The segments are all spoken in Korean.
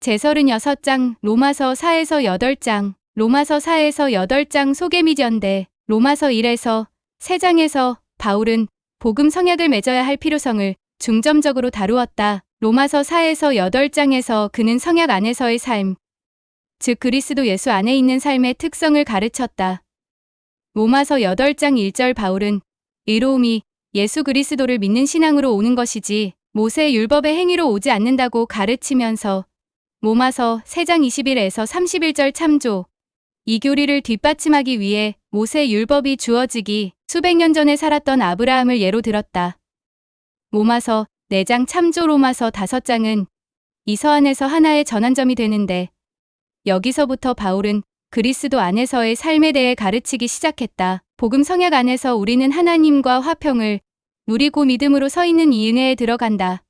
제36장 로마서 4에서 8장 로마서 4에서 8장 소개미전대 로마서 1에서 3장에서 바울은 복음 성약을 맺어야 할 필요성을 중점적으로 다루었다. 로마서 4에서 8장에서 그는 성약 안에서의 삶, 즉 그리스도 예수 안에 있는 삶의 특성을 가르쳤다. 로마서 8장 1절 바울은 의로움이 예수 그리스도를 믿는 신앙으로 오는 것이지 모세 율법의 행위로 오지 않는다고 가르치면서 로마서 3장 21에서 31절 참조, 이 교리를 뒷받침하기 위해 모세 율법이 주어지기 수백 년 전에 살았던 아브라함을 예로 들었다. 로마서 4장 참조 로마서 5장은 이 서안에서 하나의 전환점이 되는데 여기서부터 바울은 그리스도 안에서의 삶에 대해 가르치기 시작했다. 복음 성약 안에서 우리는 하나님과 화평을 누리고 믿음으로 서 있는 이 은혜에 들어간다.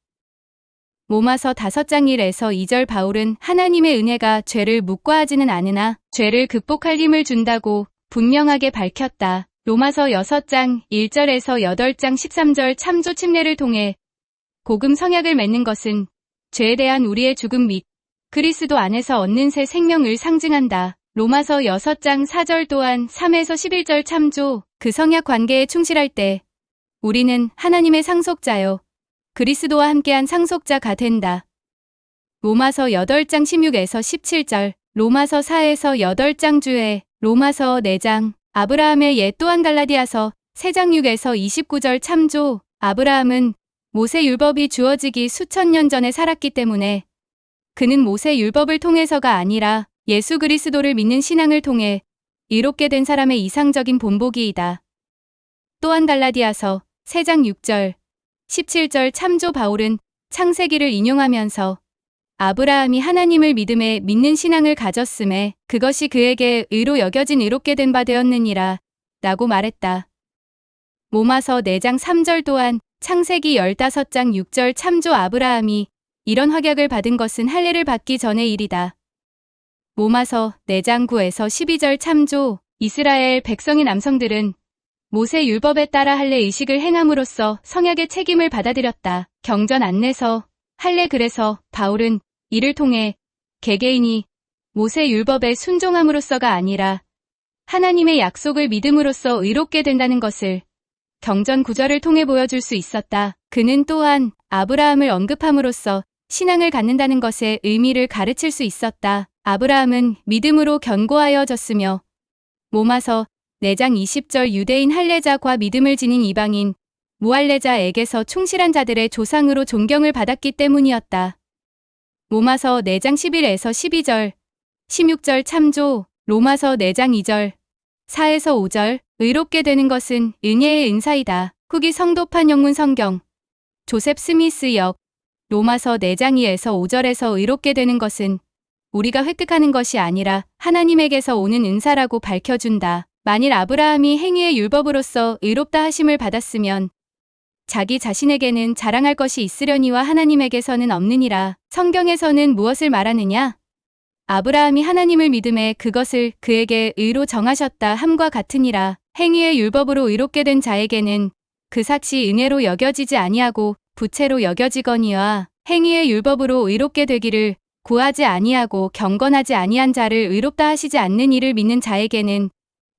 로마서 5장 1에서 2절 바울은 하나님의 은혜가 죄를 묵과하지는 않으나 죄를 극복할 힘을 준다고 분명하게 밝혔다. 로마서 6장 1절에서 8장 13절 참조 침례를 통해 복음 성약을 맺는 것은 죄에 대한 우리의 죽음 및 그리스도 안에서 얻는 새 생명을 상징한다. 로마서 6장 4절 또한 3에서 11절 참조, 그 성약 관계에 충실할 때 우리는 하나님의 상속자요 그리스도와 함께한 상속자가 된다. 로마서 8장 16에서 17절, 로마서 4에서 8장 주에, 로마서 4장, 아브라함의 옛 또한 갈라디아서 3장 6에서 29절 참조, 아브라함은 모세 율법이 주어지기 수천 년 전에 살았기 때문에 그는 모세 율법을 통해서가 아니라 예수 그리스도를 믿는 신앙을 통해 의롭게 된 사람의 이상적인 본보기이다. 또한 갈라디아서 3장 6절, 17절 참조 바울은 창세기를 인용하면서 아브라함이 하나님을 믿음에 믿는 신앙을 가졌음에 그것이 그에게 의로 여겨진 의롭게 된 바 되었느니라 라고 말했다. 로마서 4장 3절 또한 창세기 15장 6절 참조 아브라함이 이런 확약을 받은 것은 할례를 받기 전의 일이다. 로마서 4장 9에서 12절 참조, 이스라엘 백성의 남성들은 모세 율법에 따라 할례 의식을 행함으로써 성약의 책임을 받아들였다. 경전 안내서 할례 그래서 바울은 이를 통해 개개인이 모세 율법에 순종함으로써가 아니라 하나님의 약속을 믿음으로써 의롭게 된다는 것을 경전 구절을 통해 보여줄 수 있었다. 그는 또한 아브라함을 언급함으로써 신앙을 갖는다는 것의 의미를 가르칠 수 있었다. 아브라함은 믿음으로 견고하여졌으며 로마서 4장 20절 유대인 할례자과 믿음을 지닌 이방인 무할례자에게서 충실한 자들의 조상으로 존경을 받았기 때문이었다. 로마서 4장 11에서 12절, 16절 참조, 로마서 4장 2절, 4에서 5절, 의롭게 되는 것은 은혜의 은사이다. 후기 성도판 영문 성경, 조셉 스미스 역, 로마서 4장 2에서 5절에서 의롭게 되는 것은 우리가 획득하는 것이 아니라 하나님에게서 오는 은사라고 밝혀준다. 만일 아브라함이 행위의 율법으로서 의롭다 하심을 받았으면 자기 자신에게는 자랑할 것이 있으려니와 하나님에게서는 없느니라. 성경에서는 무엇을 말하느냐? 아브라함이 하나님을 믿음에 그것을 그에게 의로 정하셨다 함과 같으니라. 행위의 율법으로 의롭게 된 자에게는 그 삭시 은혜로 여겨지지 아니하고 부채로 여겨지거니와 행위의 율법으로 의롭게 되기를 구하지 아니하고 경건하지 아니한 자를 의롭다 하시지 않는 이를 믿는 자에게는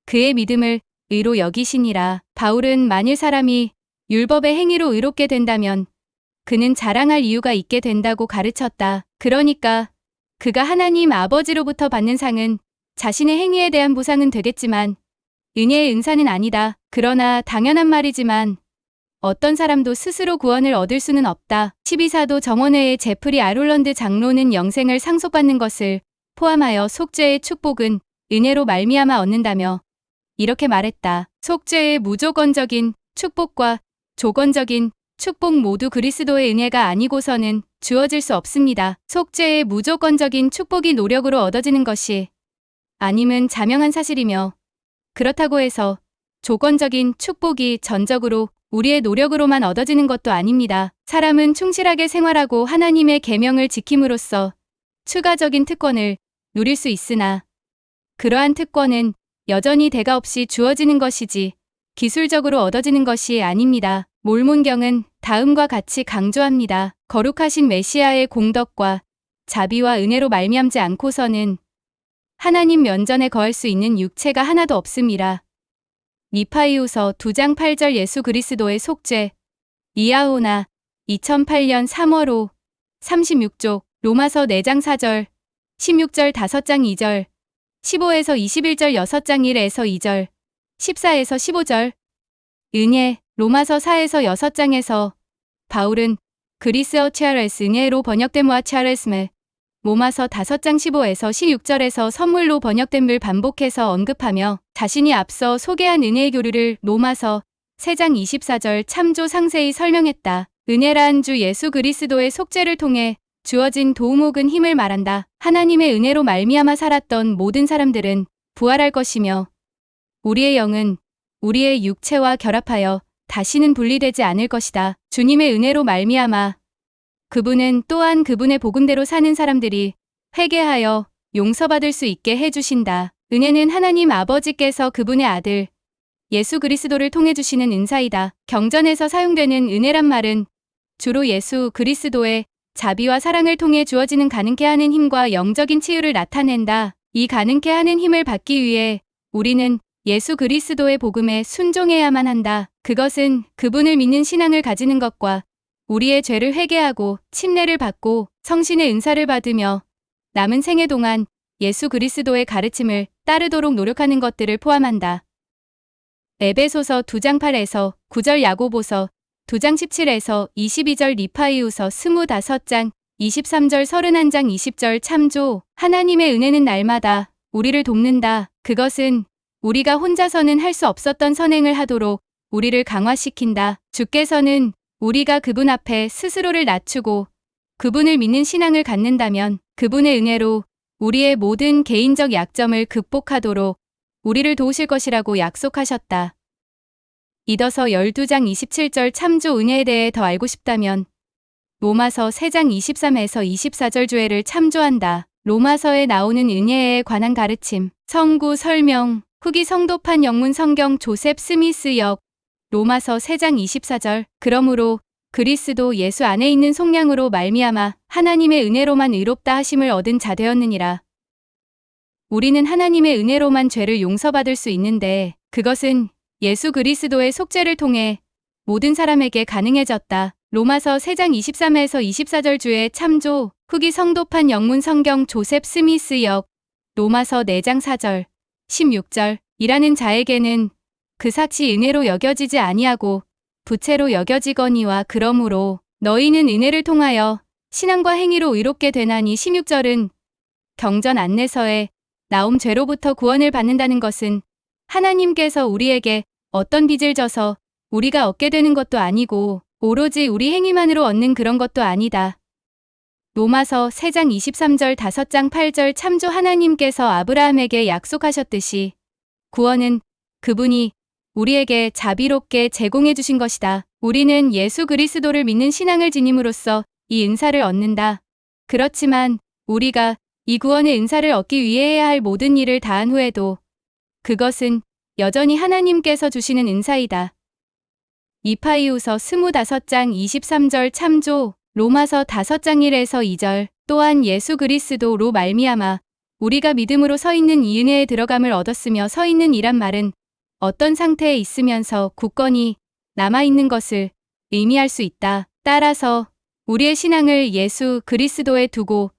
그의 믿음을 의로 여기시니라. 바울은 만일 사람이 율법의 행위로 의롭게 된다면 그는 자랑할 이유가 있게 된다고 가르쳤다. 그러니까 그가 하나님 아버지로부터 받는 상은 자신의 행위에 대한 보상은 되겠지만 은혜의 은사는 아니다. 그러나 당연한 말이지만 어떤 사람도 스스로 구원을 얻을 수는 없다. 12사도 정원회의 제프리 아롤런드 장로는 영생을 상속받는 것을 포함하여 속죄의 축복은 은혜로 말미암아 얻는다며 이렇게 말했다. 속죄의 무조건적인 축복과 조건적인 축복 모두 그리스도의 은혜가 아니고서는 주어질 수 없습니다. 속죄의 무조건적인 축복이 노력으로 얻어지는 것이 아님은 자명한 사실이며 그렇다고 해서 조건적인 축복이 전적으로 우리의 노력으로만 얻어지는 것도 아닙니다. 사람은 충실하게 생활하고 하나님의 계명을 지킴으로써 추가적인 특권을 누릴 수 있으나 그러한 특권은 여전히 대가 없이 주어지는 것이지 기술적으로 얻어지는 것이 아닙니다. 몰몬경은 다음과 같이 강조합니다. 거룩하신 메시아의 공덕과 자비와 은혜로 말미암지 않고서는 하나님 면전에 거할 수 있는 육체가 하나도 없음이라. 니파이후서 2장 8절 예수 그리스도의 속죄. 이하오나 2008년 3월 5, 36쪽. 로마서 4장 4절, 16절 5장 2절, 15에서 21절 6장 1에서 2절, 14에서 15절. 은혜. 로마서 4에서 6장에서 바울은 그리스어 치아레스 은혜로 번역된 모아 치아레스메. 로마서 5장 15에서 16절에서 선물로 번역됨을 반복해서 언급하며 자신이 앞서 소개한 은혜의 교류를 로마서 3장 24절 참조 상세히 설명했다. 은혜란 주 예수 그리스도의 속죄를 통해 주어진 도움 혹은 힘을 말한다. 하나님의 은혜로 말미암아 살았던 모든 사람들은 부활할 것이며 우리의 영은 우리의 육체와 결합하여 다시는 분리되지 않을 것이다. 주님의 은혜로 말미암아 그분은 또한 그분의 복음대로 사는 사람들이 회개하여 용서받을 수 있게 해주신다. 은혜는 하나님 아버지께서 그분의 아들 예수 그리스도를 통해 주시는 은사이다. 경전에서 사용되는 은혜란 말은 주로 예수 그리스도의 자비와 사랑을 통해 주어지는 가능케 하는 힘과 영적인 치유를 나타낸다. 이 가능케 하는 힘을 받기 위해 우리는 예수 그리스도의 복음에 순종해야만 한다. 그것은 그분을 믿는 신앙을 가지는 것과 우리의 죄를 회개하고 침례를 받고 성신의 은사를 받으며 남은 생애 동안 예수 그리스도의 가르침을 따르도록 노력하는 것들을 포함한다. 에베소서 2장 8에서 9절 야고보서 2장 17에서 22절 리파이후서 25장 23절 31장 20절 참조. 하나님의 은혜는 날마다 우리를 돕는다. 그것은 우리가 혼자서는 할 수 없었던 선행을 하도록 우리를 강화시킨다. 주께서는 우리가 그분 앞에 스스로를 낮추고 그분을 믿는 신앙을 갖는다면 그분의 은혜로 우리의 모든 개인적 약점을 극복하도록 우리를 도우실 것이라고 약속하셨다. 이더서 12장 27절 참조 은혜에 대해 더 알고 싶다면 로마서 3장 23에서 24절 주애를 참조한다. 로마서에 나오는 은혜에 관한 가르침, 성구 설명, 후기 성도판 영문 성경 조셉 스미스 역, 로마서 3장 24절. 그러므로 그리스도 예수 안에 있는 속량으로 말미암아 하나님의 은혜로만 의롭다 하심을 얻은 자 되었느니라. 우리는 하나님의 은혜로만 죄를 용서받을 수 있는데 그것은 예수 그리스도의 속죄를 통해 모든 사람에게 가능해졌다. 로마서 3장 23에서 24절 주의 참조, 후기 성도판 영문 성경 조셉 스미스 역, 로마서 4장 4절, 16절. 이라는 자에게는 그 삭시 은혜로 여겨지지 아니하고 부채로 여겨지거니와 그러므로 너희는 은혜를 통하여 신앙과 행위로 의롭게 되나니. 16절은 경전 안내서에 나옴 죄로부터 구원을 받는다는 것은 하나님께서 우리에게 어떤 빚을 져서 우리가 얻게 되는 것도 아니고 오로지 우리 행위만으로 얻는 그런 것도 아니다. 로마서 3장 23절 5장 8절 참조. 하나님께서 아브라함에게 약속하셨듯이 구원은 그분이 우리에게 자비롭게 제공해 주신 것이다. 우리는 예수 그리스도를 믿는 신앙을 지님으로써 이 은사를 얻는다. 그렇지만 우리가 이 구원의 은사를 얻기 위해 해야 할 모든 일을 다한 후에도 그것은 여전히 하나님께서 주시는 은사이다. 이파이후서 25장 23절 참조. 로마서 5장 1에서 2절. 또한 예수 그리스도로 말미암아 우리가 믿음으로 서 있는 이 은혜에 들어감을 얻었으며 서 있는 이란 말은 어떤 상태에 있으면서 굳건히 남아있는 것을 의미할 수 있다. 따라서 우리의 신앙을 예수 그리스도에 두고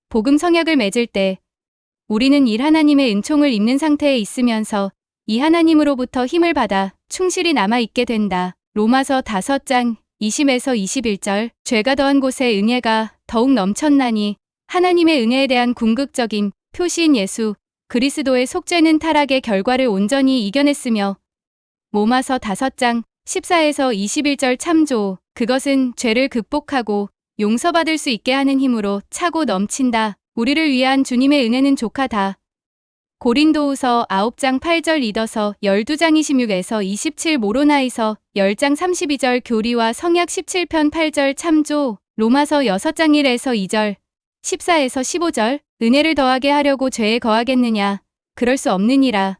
복음 성약을 맺을 때 우리는 일 하나님의 은총을 입는 상태에 있으면서 이 하나님으로부터 힘을 받아 충실히 남아있게 된다. 로마서 5장 20에서 21절. 죄가 더한 곳에 은혜가 더욱 넘쳤나니 하나님의 은혜에 대한 궁극적인 표시인 예수 그리스도의 속죄는 타락의 결과를 온전히 이겨냈으며 로마서 5장 14에서 21절 참조. 그것은 죄를 극복하고 용서받을 수 있게 하는 힘으로 차고 넘친다. 우리를 위한 주님의 은혜는 족하다. 고린도후서 9장 8절 이더서 12장 26에서 27 모로나이서 10장 32절 교리와 성약 17편 8절 참조. 로마서 6장 1에서 2절 14에서 15절. 은혜를 더하게 하려고 죄에 거하겠느냐. 그럴 수 없느니라.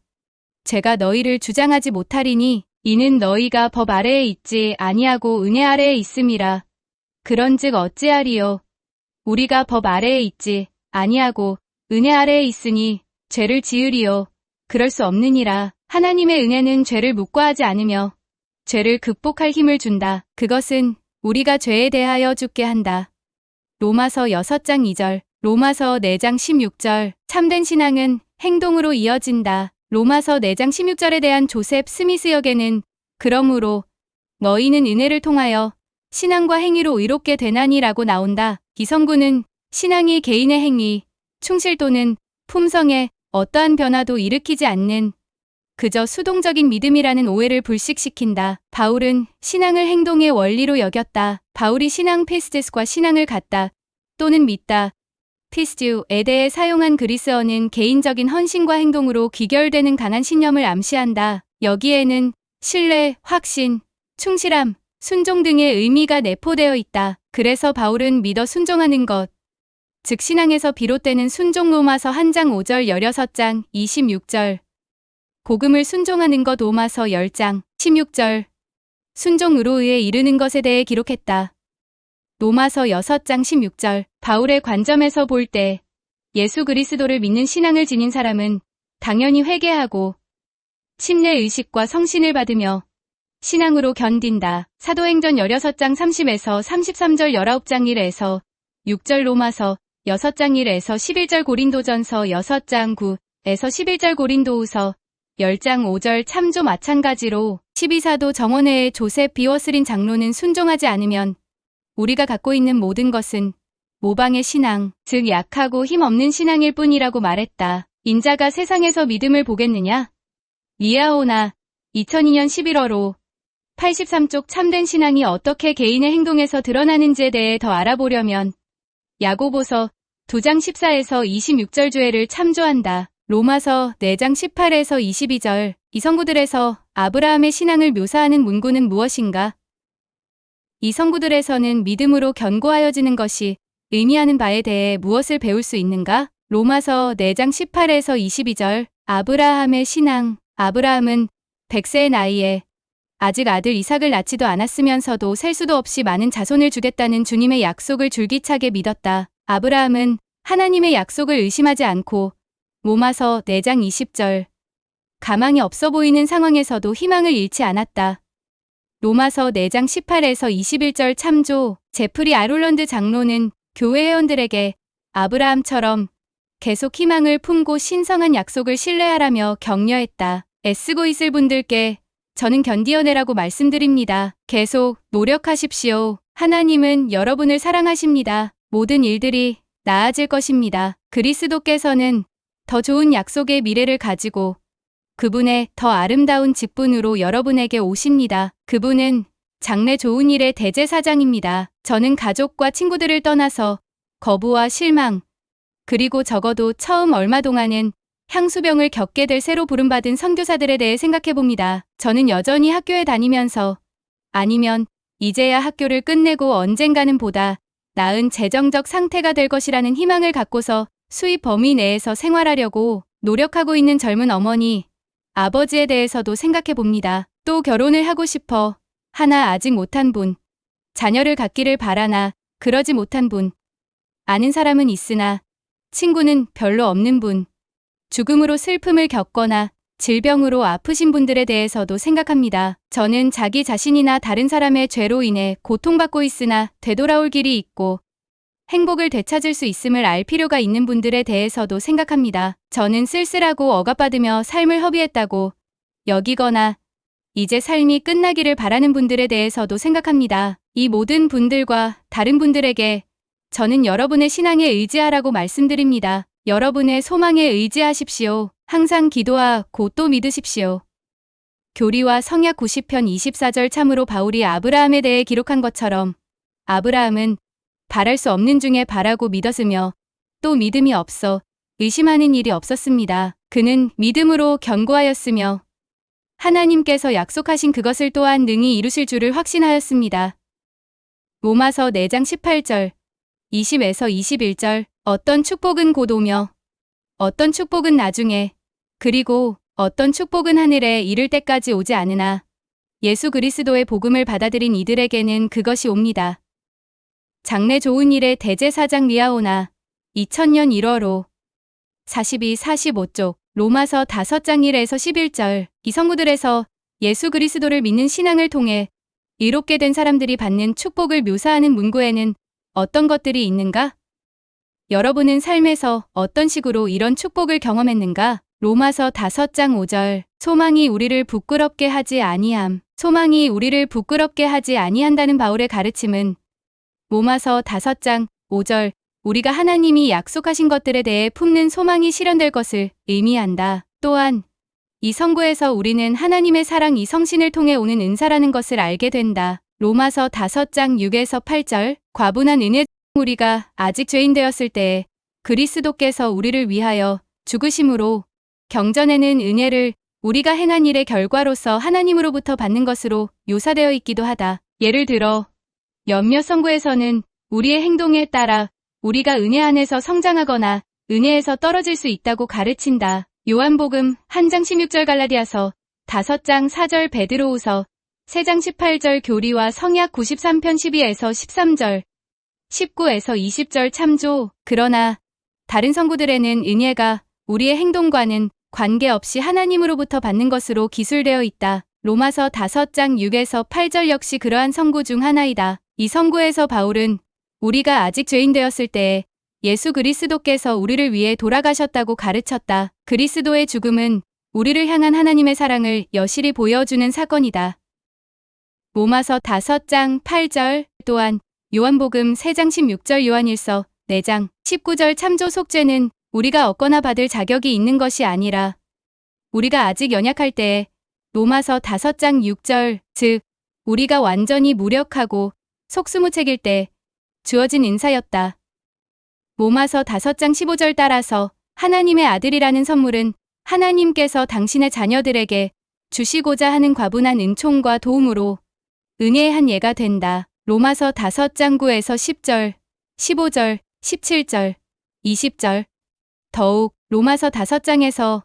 죄가 너희를 주장하지 못하리니 이는 너희가 법 아래에 있지 아니하고 은혜 아래에 있음이라. 그런즉 어찌하리요. 우리가 법 아래에 있지 아니하고 은혜 아래에 있으니 죄를 지으리요. 그럴 수 없느니라. 하나님의 은혜는 죄를 묵과하지 않으며 죄를 극복할 힘을 준다. 그것은 우리가 죄에 대하여 죽게 한다. 로마서 6장 2절, 로마서 4장 16절. 참된 신앙은 행동으로 이어진다. 로마서 4장 16절에 대한 조셉 스미스 역에는 그러므로 너희는 은혜를 통하여 신앙과 행위로 의롭게 되나니라고 나온다. 이 성구는 신앙이 개인의 행위, 충실 또는 품성에 어떠한 변화도 일으키지 않는 그저 수동적인 믿음이라는 오해를 불식시킨다. 바울은 신앙을 행동의 원리로 여겼다. 바울이 신앙 피스티스과 신앙을 갖다 또는 믿다 피스튜에 대해 사용한 그리스어는 개인적인 헌신과 행동으로 귀결되는 강한 신념을 암시한다. 여기에는 신뢰, 확신, 충실함, 순종 등의 의미가 내포되어 있다. 그래서 바울은 믿어 순종하는 것, 즉 신앙에서 비롯되는 순종 로마서 1장 5절 16장 26절 복음을 순종하는 것 로마서 10장 16절 순종으로 의에 이르는 것에 대해 기록했다. 로마서 6장 16절 바울의 관점에서 볼 때 예수 그리스도를 믿는 신앙을 지닌 사람은 당연히 회개하고 침례 의식과 성신을 받으며 신앙으로 견딘다. 사도행전 16장 30에서 33절 19장 1에서 6절 로마서 6장 1에서 11절 고린도전서 6장 9에서 11절 고린도후서 10장 5절 참조 마찬가지로 12사도 정원회의 조셉 비워스린 장로는 순종하지 않으면 우리가 갖고 있는 모든 것은 모방의 신앙, 즉 약하고 힘없는 신앙일 뿐이라고 말했다. 인자가 세상에서 믿음을 보겠느냐? 리아오나 2002년 11월호 83쪽 참된 신앙이 어떻게 개인의 행동에서 드러나는지에 대해 더 알아보려면 야고보서 2장 14에서 26절 주애를 참조한다. 로마서 4장 18에서 22절 이 성구들에서 아브라함의 신앙을 묘사하는 문구는 무엇인가? 이 성구들에서는 믿음으로 견고하여지는 것이 의미하는 바에 대해 무엇을 배울 수 있는가? 로마서 4장 18에서 22절 아브라함의 신앙 아브라함은 100세의 나이에 아직 아들 이삭을 낳지도 않았으면서도 셀 수도 없이 많은 자손을 주겠다는 주님의 약속을 줄기차게 믿었다. 아브라함은 하나님의 약속을 의심하지 않고 로마서 4장 20절 가망이 없어 보이는 상황에서도 희망을 잃지 않았다. 로마서 4장 18에서 21절 참조 제프리 아롤런드 장로는 교회 회원들에게 아브라함처럼 계속 희망을 품고 신성한 약속을 신뢰하라며 격려했다. 애쓰고 있을 분들께 저는 견디어내라고 말씀드립니다. 계속 노력하십시오. 하나님은 여러분을 사랑하십니다. 모든 일들이 나아질 것입니다. 그리스도께서는 더 좋은 약속의 미래를 가지고 그분의 더 아름다운 직분으로 여러분에게 오십니다. 그분은 장래 좋은 일의 대제사장입니다. 저는 가족과 친구들을 떠나서 거부와 실망, 그리고 적어도 처음 얼마 동안은 향수병을 겪게 될 새로 부름받은 선교사들에 대해 생각해봅니다. 저는 여전히 학교에 다니면서 아니면 이제야 학교를 끝내고 언젠가는 보다 나은 재정적 상태가 될 것이라는 희망을 갖고서 수입 범위 내에서 생활하려고 노력하고 있는 젊은 어머니, 아버지에 대해서도 생각해봅니다. 또 결혼을 하고 싶어 하나 아직 못한 분, 자녀를 갖기를 바라나 그러지 못한 분, 아는 사람은 있으나 친구는 별로 없는 분, 죽음으로 슬픔을 겪거나 질병으로 아프신 분들에 대해서도 생각합니다. 저는 자기 자신이나 다른 사람의 죄로 인해 고통받고 있으나 되돌아올 길이 있고 행복을 되찾을 수 있음을 알 필요가 있는 분들에 대해서도 생각합니다. 저는 쓸쓸하고 억압받으며 삶을 허비했다고 여기거나 이제 삶이 끝나기를 바라는 분들에 대해서도 생각합니다. 이 모든 분들과 다른 분들에게 저는 여러분의 신앙에 의지하라고 말씀드립니다. 여러분의 소망에 의지하십시오. 항상 기도하고 또 믿으십시오. 교리와 성약 90편 24절 참으로 바울이 아브라함에 대해 기록한 것처럼 아브라함은 바랄 수 없는 중에 바라고 믿었으며 또 믿음이 없어 의심하는 일이 없었습니다. 그는 믿음으로 견고하였으며 하나님께서 약속하신 그것을 또한 능히 이루실 줄을 확신하였습니다. 로마서 4장 18절 20에서 21절 어떤 축복은 곧 오며 어떤 축복은 나중에 그리고 어떤 축복은 하늘에 이를 때까지 오지 않으나 예수 그리스도의 복음을 받아들인 이들에게는 그것이 옵니다. 장래 좋은 일의 대제사장 리아오나 2000년 1월 42, 45쪽 로마서 5장 1에서 11절 이 성구들에서 예수 그리스도를 믿는 신앙을 통해 의롭게 된 사람들이 받는 축복을 묘사하는 문구에는 어떤 것들이 있는가? 여러분은 삶에서 어떤 식으로 이런 축복을 경험했는가? 로마서 5장 5절 소망이 우리를 부끄럽게 하지 아니함. 소망이 우리를 부끄럽게 하지 아니한다는 바울의 가르침은 로마서 5장 5절 우리가 하나님이 약속하신 것들에 대해 품는 소망이 실현될 것을 의미한다. 또한 이 성구에서 우리는 하나님의 사랑 이 성신을 통해 오는 은사라는 것을 알게 된다. 로마서 5장 6에서 8절 과분한 은혜 우리가 아직 죄인 되었을 때에 그리스도께서 우리를 위하여 죽으심으로 경전에는 은혜를 우리가 행한 일의 결과로서 하나님으로부터 받는 것으로 묘사되어 있기도 하다. 예를 들어 몇몇 성구에서는 우리의 행동에 따라 우리가 은혜 안에서 성장하거나 은혜에서 떨어질 수 있다고 가르친다. 요한복음 1장 16절 갈라디아서 5장 4절 베드로후서 3장 18절 교리와 성약 93편 12에서 13절 19에서 20절 참조. 그러나 다른 성구들에는 은혜가 우리의 행동과는 관계없이 하나님으로부터 받는 것으로 기술되어 있다. 로마서 5장 6에서 8절 역시 그러한 성구 중 하나이다. 이 성구에서 바울은 우리가 아직 죄인 되었을 때에 예수 그리스도께서 우리를 위해 돌아가셨다고 가르쳤다. 그리스도의 죽음은 우리를 향한 하나님의 사랑을 여실히 보여주는 사건이다. 로마서 5장 8절 또한 요한복음 3장 16절 요한일서 4장 19절 참조 속죄는 우리가 얻거나 받을 자격이 있는 것이 아니라 우리가 아직 연약할 때에 로마서 5장 6절 즉 우리가 완전히 무력하고 속수무책일 때 주어진 은사였다. 로마서 5장 15절 따라서 하나님의 아들이라는 선물은 하나님께서 당신의 자녀들에게 주시고자 하는 과분한 은총과 도움으로 은혜의 한 예가 된다. 로마서 5장 9에서 10절, 15절, 17절, 20절 더욱 로마서 5장에서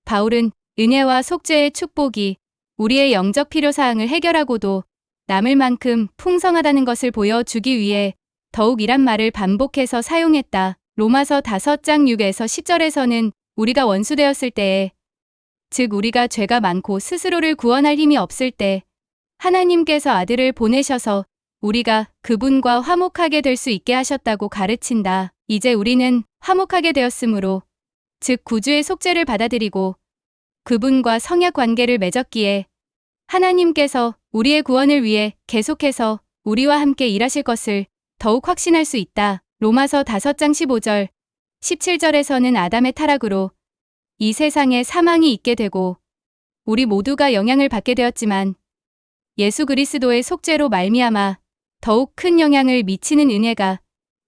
바울은 은혜와 속죄의 축복이 우리의 영적 필요사항을 해결하고도 남을 만큼 풍성하다는 것을 보여주기 위해 더욱 이란 말을 반복해서 사용했다. 로마서 5장 6에서 10절에서는 우리가 원수되었을 때에 즉 우리가 죄가 많고 스스로를 구원할 힘이 없을 때 하나님께서 아들을 보내셔서 우리가 그분과 화목하게 될 수 있게 하셨다고 가르친다. 이제 우리는 화목하게 되었으므로 즉 구주의 속죄를 받아들이고 그분과 성약 관계를 맺었기에 하나님께서 우리의 구원을 위해 계속해서 우리와 함께 일하실 것을 더욱 확신할 수 있다. 로마서 5장 15절, 17절에서는 아담의 타락으로 이 세상에 사망이 있게 되고 우리 모두가 영향을 받게 되었지만 예수 그리스도의 속죄로 말미암아 더욱 큰 영향을 미치는 은혜가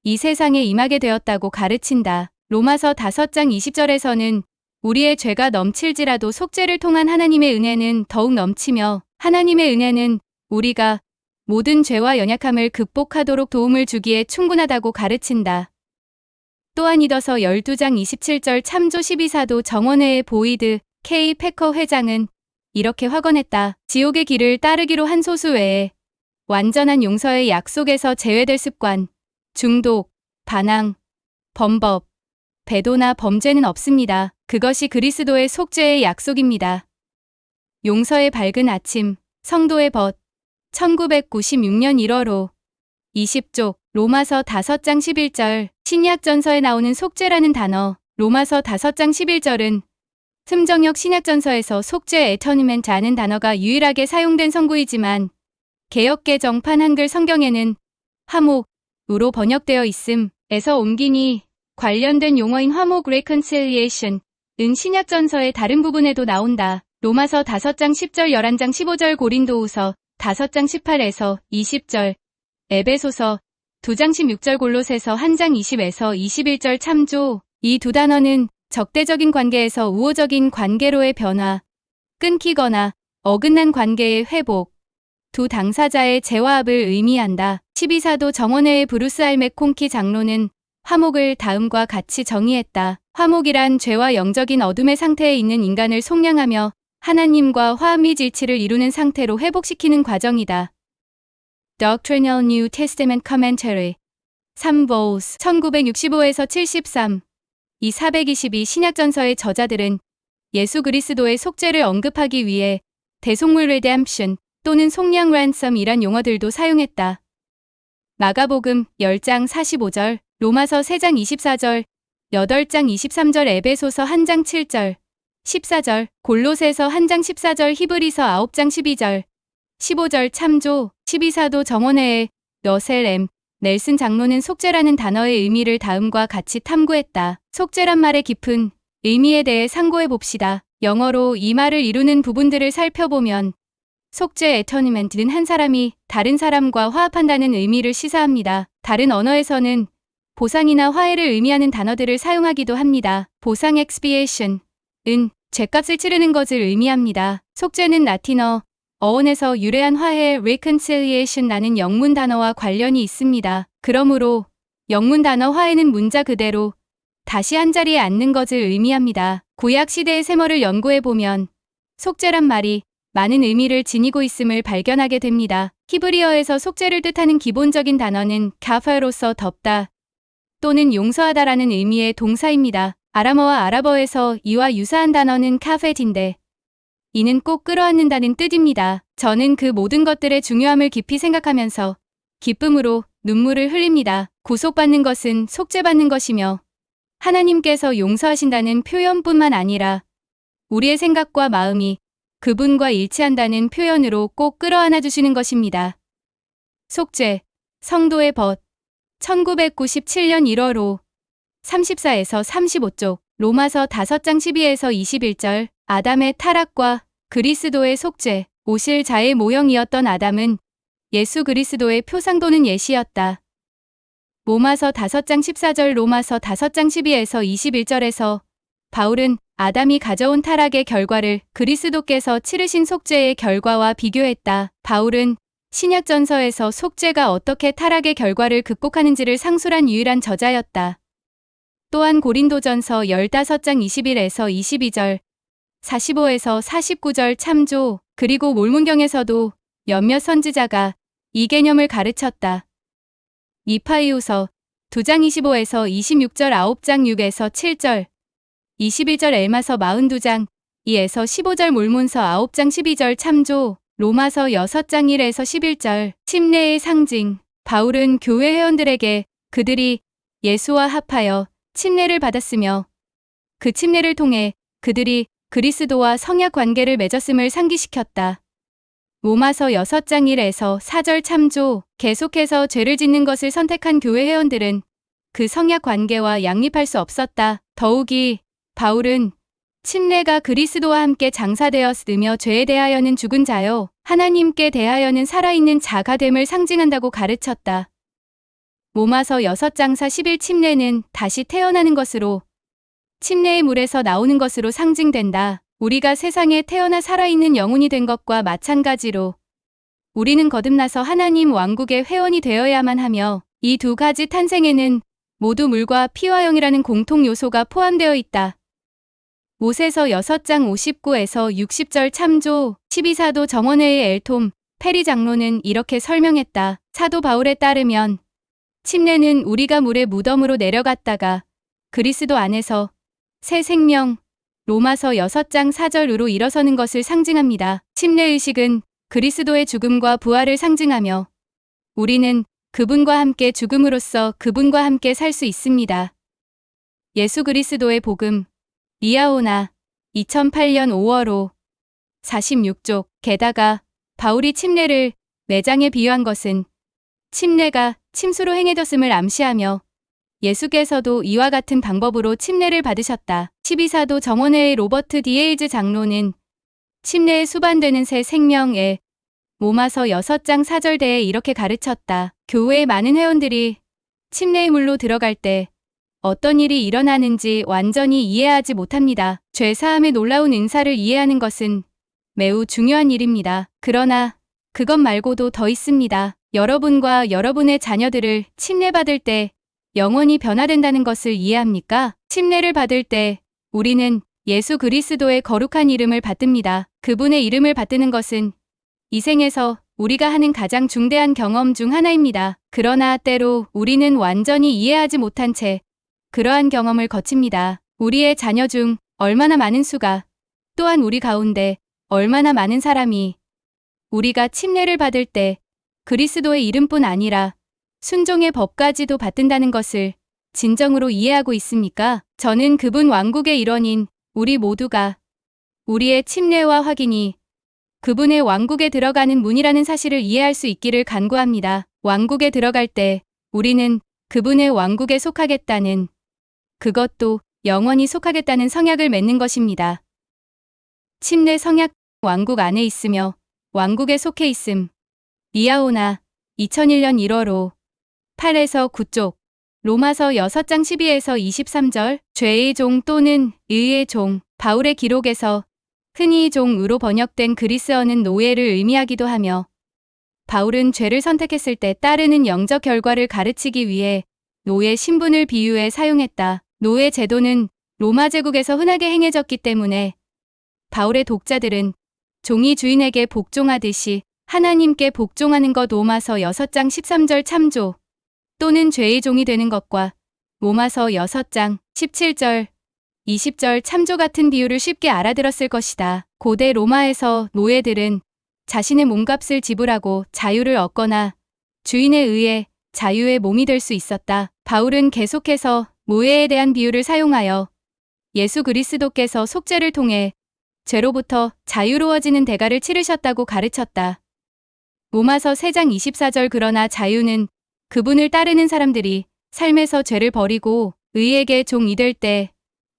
이 세상에 임하게 되었다고 가르친다. 로마서 5장 20절에서는 우리의 죄가 넘칠지라도 속죄를 통한 하나님의 은혜는 더욱 넘치며 하나님의 은혜는 우리가 모든 죄와 연약함을 극복하도록 도움을 주기에 충분하다고 가르친다. 또한 이더서 12장 27절 참조 12사도 정원회의 보이드 K. 패커 회장은 이렇게 확언했다. 지옥의 길을 따르기로 한 소수 외에 완전한 용서의 약속에서 제외될 습관, 중독, 반항, 범법, 배도나 범죄는 없습니다. 그것이 그리스도의 속죄의 약속입니다. 용서의 밝은 아침, 성도의 벗 1996년 1월 20쪽 로마서 5장 11절 신약전서에 나오는 속죄라는 단어 로마서 5장 11절은 흠정역 신약전서에서 속죄 에터니멘트라는 단어가 유일하게 사용된 성구이지만 개역개정판 한글 성경에는 화목으로 번역되어 있음에서 옮기니 관련된 용어인 화목 reconciliation 은 신약전서의 다른 부분에도 나온다. 로마서 5장 10절 11장 15절 고린도후서 5장 18에서 20절 에베소서 2장 16절 골로새서 1장 20에서 21절 참조. 이 두 단어는 적대적인 관계에서 우호적인 관계로의 변화, 끊기거나 어긋난 관계의 회복, 두 당사자의 재화합을 의미한다. 12사도 정원회의 브루스 알 맥콩키 장로는 화목을 다음과 같이 정의했다. 화목이란 죄와 영적인 어둠의 상태에 있는 인간을 속량하며 하나님과 화합 및 일치를 이루는 상태로 회복시키는 과정이다. Doctrinal New Testament Commentary 3보스 1965에서 73. 이 422 신약전서의 저자들은 예수 그리스도의 속죄를 언급하기 위해 대속물 redemption 또는 속량 ransom이란 용어들도 사용했다. 마가복음 10장 45절, 로마서 3장 24절, 8장 23절, 에베소서 1장 7절, 14절, 골로새서 1장 14절, 히브리서 9장 12절, 15절 참조, 12사도 정원회의 러셀 넬슨 장로는 속죄라는 단어의 의미를 다음과 같이 탐구했다. 속죄란 말의 깊은 의미에 대해 상고해 봅시다. 영어로 이 말을 이루는 부분들을 살펴보면 속죄 atonement는 한 사람이 다른 사람과 화합한다는 의미를 시사합니다. 다른 언어에서는 보상이나 화해를 의미하는 단어들을 사용하기도 합니다. 보상 expiation은 죄값을 치르는 것을 의미합니다. 속죄는 라틴어 어원에서 유래한 화해 reconciliation라는 영문 단어와 관련이 있습니다. 그러므로 영문 단어 화해는 문자 그대로 다시 한자리에 앉는 것을 의미합니다. 구약 시대의 세머를 연구해보면 속죄란 말이 많은 의미를 지니고 있음을 발견하게 됩니다. 히브리어에서 속죄를 뜻하는 기본적인 단어는 카파로서 덮다 또는 용서하다라는 의미의 동사입니다. 아람어와 아랍어에서 이와 유사한 단어는 카펫인데 이는 꼭 끌어안는다는 뜻입니다. 저는 그 모든 것들의 중요함을 깊이 생각하면서 기쁨으로 눈물을 흘립니다. 구속받는 것은 속죄받는 것이며 하나님께서 용서하신다는 표현뿐만 아니라 우리의 생각과 마음이 그분과 일치한다는 표현으로 꼭 끌어안아 주시는 것입니다. 속죄, 성도의 벗, 1997년 1월 5, 34에서 35쪽, 로마서 5장 12에서 21절, 아담의 타락과 그리스도의 속죄, 오실 자의 모형이었던 아담은 예수 그리스도의 표상 또는 예시였다. 로마서 5장 14절, 로마서 5장 12에서 21절에서 바울은 아담이 가져온 타락의 결과를 그리스도께서 치르신 속죄의 결과와 비교했다. 바울은 신약전서에서 속죄가 어떻게 타락의 결과를 극복하는지를 상술한 유일한 저자였다. 또한 고린도전서 15장 21에서 22절, 45에서 49절 참조, 그리고 몰문경에서도 몇몇 선지자가 이 개념을 가르쳤다. 이파이우서 2장 25에서 26절, 9장 6에서 7절, 21절 엘마서 42장 2에서 15절, 몰문서 9장 12절 참조, 로마서 6장 1에서 11절, 침례의 상징. 바울은 교회 회원들에게 그들이 예수와 합하여 침례를 받았으며 그 침례를 통해 그들이 그리스도와 성약 관계를 맺었음을 상기시켰다. 로마서 6장 1에서 4절 참조. 계속해서 죄를 짓는 것을 선택한 교회 회원들은 그 성약 관계와 양립할 수 없었다. 더욱이 바울은 침례가 그리스도와 함께 장사되었으며 죄에 대하여는 죽은 자요 하나님께 대하여는 살아있는 자가 됨을 상징한다고 가르쳤다. 로마서 6장 41 침례는 다시 태어나는 것으로 침례의 물에서 나오는 것으로 상징된다. 우리가 세상에 태어나 살아있는 영혼이 된 것과 마찬가지로 우리는 거듭나서 하나님 왕국의 회원이 되어야만 하며 이 두 가지 탄생에는 모두 물과 피와 영이라는 공통 요소가 포함되어 있다. 모세서 6장 59에서 60절 참조. 12사도 정원회의 엘톰 페리 장로는 이렇게 설명했다. 사도 바울에 따르면 침례는 우리가 물의 무덤으로 내려갔다가 그리스도 안에서 새 생명, 로마서 6장 4절으로 일어서는 것을 상징합니다. 침례의식은 그리스도의 죽음과 부활을 상징하며 우리는 그분과 함께 죽음으로써 그분과 함께 살 수 있습니다. 예수 그리스도의 복음, 리아오나 2008년 5월 5, 46쪽. 게다가 바울이 침례를 매장에 비유한 것은 침례가 침수로 행해졌음을 암시하며 예수께서도 이와 같은 방법으로 침례를 받으셨다. 12사도 정원회의 로버트 디에이즈 장로는 침례에 수반되는 새 생명에 로마서 6장 4절대에 이렇게 가르쳤다. 교회의 많은 회원들이 침례의 물로 들어갈 때 어떤 일이 일어나는지 완전히 이해하지 못합니다. 죄사함의 놀라운 은사를 이해하는 것은 매우 중요한 일입니다. 그러나 그것 말고도 더 있습니다. 여러분과 여러분의 자녀들을 침례받을 때 영원히 변화된다는 것을 이해합니까? 침례를 받을 때 우리는 예수 그리스도의 거룩한 이름을 받듭니다. 그분의 이름을 받드는 것은 이 생에서 우리가 하는 가장 중대한 경험 중 하나입니다. 그러나 때로 우리는 완전히 이해하지 못한 채 그러한 경험을 거칩니다. 우리의 자녀 중 얼마나 많은 수가, 또한 우리 가운데 얼마나 많은 사람이 우리가 침례를 받을 때 그리스도의 이름뿐 아니라 순종의 법까지도 받든다는 것을 진정으로 이해하고 있습니까? 저는 그분 왕국의 일원인 우리 모두가 우리의 침례와 확인이 그분의 왕국에 들어가는 문이라는 사실을 이해할 수 있기를 간구합니다. 왕국에 들어갈 때 우리는 그분의 왕국에 속하겠다는, 그것도 영원히 속하겠다는 성약을 맺는 것입니다. 침례 성약, 왕국 안에 있으며 왕국에 속해 있음. 리아오나 2001년 1월 5, 8에서 9쪽, 로마서 6장 12에서 23절, 죄의 종 또는 의의 종, 바울의 기록에서 흔히 종으로 번역된 그리스어는 노예를 의미하기도 하며, 바울은 죄를 선택했을 때 따르는 영적 결과를 가르치기 위해 노예 신분을 비유해 사용했다. 노예 제도는 로마 제국에서 흔하게 행해졌기 때문에 바울의 독자들은 종이 주인에게 복종하듯이 하나님께 복종하는 것 로마서 6장 13절 참조, 또는 죄의 종이 되는 것과 로마서 6장 17절 20절 참조 같은 비유를 쉽게 알아들었을 것이다. 고대 로마에서 노예들은 자신의 몸값을 지불하고 자유를 얻거나 주인에 의해 자유의 몸이 될 수 있었다. 바울은 계속해서 노예에 대한 비유를 사용하여 예수 그리스도께서 속죄를 통해 죄로부터 자유로워지는 대가를 치르셨다고 가르쳤다. 로마서 3장 24절 그러나 자유는 그분을 따르는 사람들이 삶에서 죄를 버리고 의에게 종이 될 때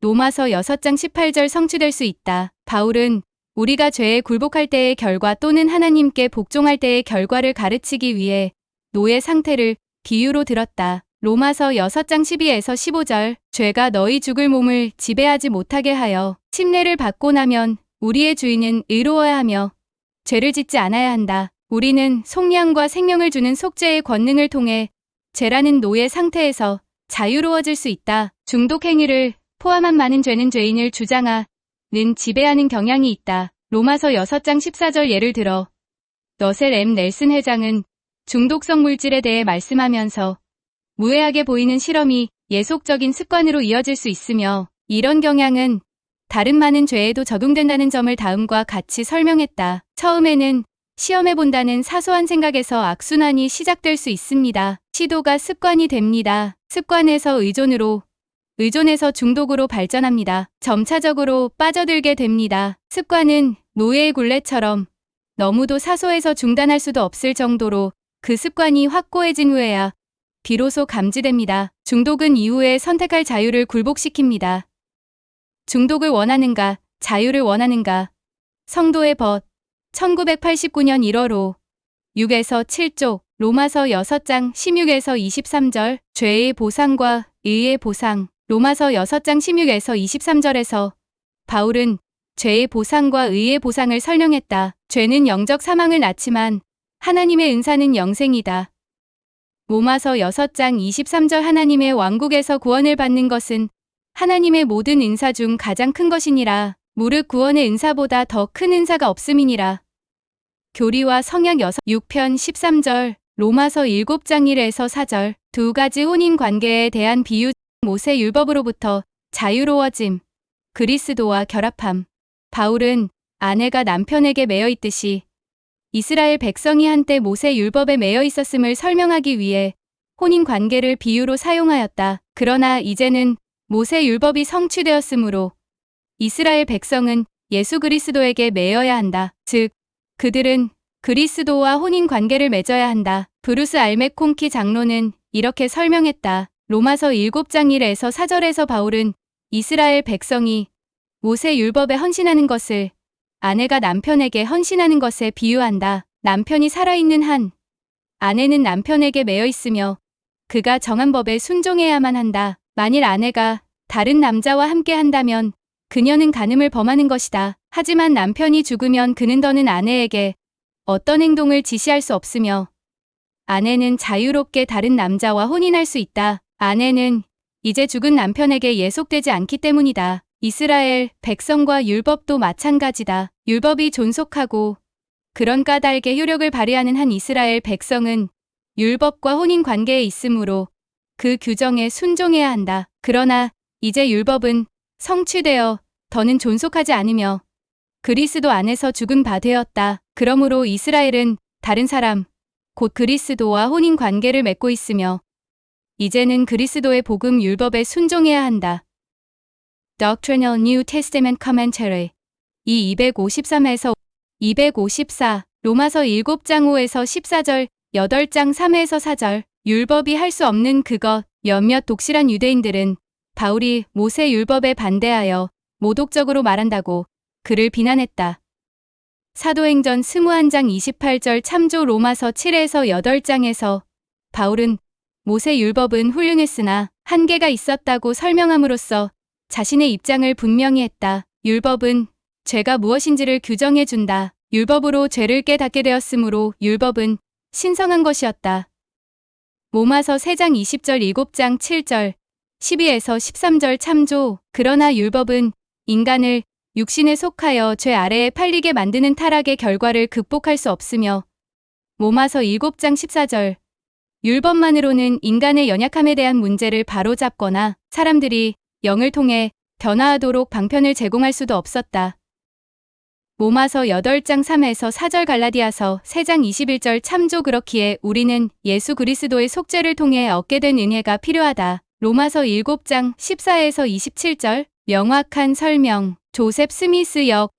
로마서 6장 18절 성취될 수 있다. 바울은 우리가 죄에 굴복할 때의 결과 또는 하나님께 복종할 때의 결과를 가르치기 위해 노예 상태를 비유로 들었다. 로마서 6장 12에서 15절, 죄가 너희 죽을 몸을 지배하지 못하게 하여 침례를 받고 나면 우리의 주인은 의로워야 하며 죄를 짓지 않아야 한다. 우리는 속량과 생명을 주는 속죄의 권능을 통해 죄라는 노예 상태에서 자유로워질 수 있다. 중독 행위를 포함한 많은 죄는 죄인을 주장하는 지배하는 경향이 있다. 로마서 6장 14절 예를 들어 러셀 M. 넬슨 회장은 중독성 물질에 대해 말씀하면서 무해하게 보이는 실험이 예속적인 습관으로 이어질 수 있으며 이런 경향은 다른 많은 죄에도 적용된다는 점을 다음과 같이 설명했다. 처음에는 시험해본다는 사소한 생각에서 악순환이 시작될 수 있습니다. 시도가 습관이 됩니다. 습관에서 의존으로, 의존에서 중독으로 발전합니다. 점차적으로 빠져들게 됩니다. 습관은 노예의 굴레처럼 너무도 사소해서 중단할 수도 없을 정도로 그 습관이 확고해진 후에야 비로소 감지됩니다. 중독은 이후에 선택할 자유를 굴복시킵니다. 중독을 원하는가, 자유를 원하는가. 성도의 벗, 1989년 1월 5, 6에서 7쪽, 로마서 6장 16에서 23절, 죄의 보상과 의의 보상, 로마서 6장 16에서 23절에서 바울은 죄의 보상과 의의 보상을 설명했다. 죄는 영적 사망을 낳지만 하나님의 은사는 영생이다. 로마서 6장 23절 하나님의 왕국에서 구원을 받는 것은 하나님의 모든 은사 중 가장 큰 것이니라. 무릇 구원의 은사보다 더 큰 은사가 없음이니라. 교리와 성약 6편 13절, 로마서 7장 1에서 4절, 두 가지 혼인 관계에 대한 비유, 모세 율법으로부터 자유로워짐, 그리스도와 결합함. 바울은 아내가 남편에게 매여 있듯이 이스라엘 백성이 한때 모세 율법에 매여 있었음을 설명하기 위해 혼인 관계를 비유로 사용하였다. 그러나 이제는 모세 율법이 성취되었으므로 이스라엘 백성은 예수 그리스도에게 매여야 한다. 즉, 그들은 그리스도와 혼인 관계를 맺어야 한다. 브루스 알메콩키 장로는 이렇게 설명했다. 로마서 7장 1에서 4절에서 바울은 이스라엘 백성이 모세 율법에 헌신하는 것을 아내가 남편에게 헌신하는 것에 비유한다. 남편이 살아있는 한 아내는 남편에게 매여 있으며 그가 정한 법에 순종해야만 한다. 만일 아내가 다른 남자와 함께 한다면 그녀는 간음을 범하는 것이다. 하지만 남편이 죽으면 그는 더는 아내에게 어떤 행동을 지시할 수 없으며 아내는 자유롭게 다른 남자와 혼인할 수 있다. 아내는 이제 죽은 남편에게 예속되지 않기 때문이다. 이스라엘 백성과 율법도 마찬가지다. 율법이 존속하고 그런 까닭의 효력을 발휘하는 한 이스라엘 백성은 율법과 혼인 관계에 있으므로 그 규정에 순종해야 한다. 그러나 이제 율법은 성취되어 더는 존속하지 않으며 그리스도 안에서 죽은 바 되었다. 그러므로 이스라엘은 다른 사람, 곧 그리스도와 혼인 관계를 맺고 있으며 이제는 그리스도의 복음 율법에 순종해야 한다. Doctrinal New Testament Commentary 이 253에서 254 로마서 7장 5에서 14절 8장 3에서 4절 율법이 할 수 없는 그것 몇몇 독실한 유대인들은 바울이 모세 율법에 반대하여 모독적으로 말한다고 그를 비난했다. 사도행전 21장 28절 참조 로마서 7에서 8장에서 바울은 모세 율법은 훌륭했으나 한계가 있었다고 설명함으로써 자신의 입장을 분명히 했다. 율법은 죄가 무엇인지를 규정해 준다. 율법으로 죄를 깨닫게 되었으므로 율법은 신성한 것이었다. 로마서 3장 20절 7장 7절 12에서 13절 참조 그러나 율법은 인간을 육신에 속하여 죄 아래에 팔리게 만드는 타락의 결과를 극복할 수 없으며 로마서 7장 14절 율법만으로는 인간의 연약함에 대한 문제를 바로잡거나 사람들이 영을 통해 변화하도록 방편을 제공할 수도 없었다. 로마서 8장 3에서 4절 갈라디아서 3장 21절 참조 그렇기에 우리는 예수 그리스도의 속죄를 통해 얻게 된 은혜가 필요하다. 로마서 7장 14에서 27절 명확한 설명 조셉 스미스 역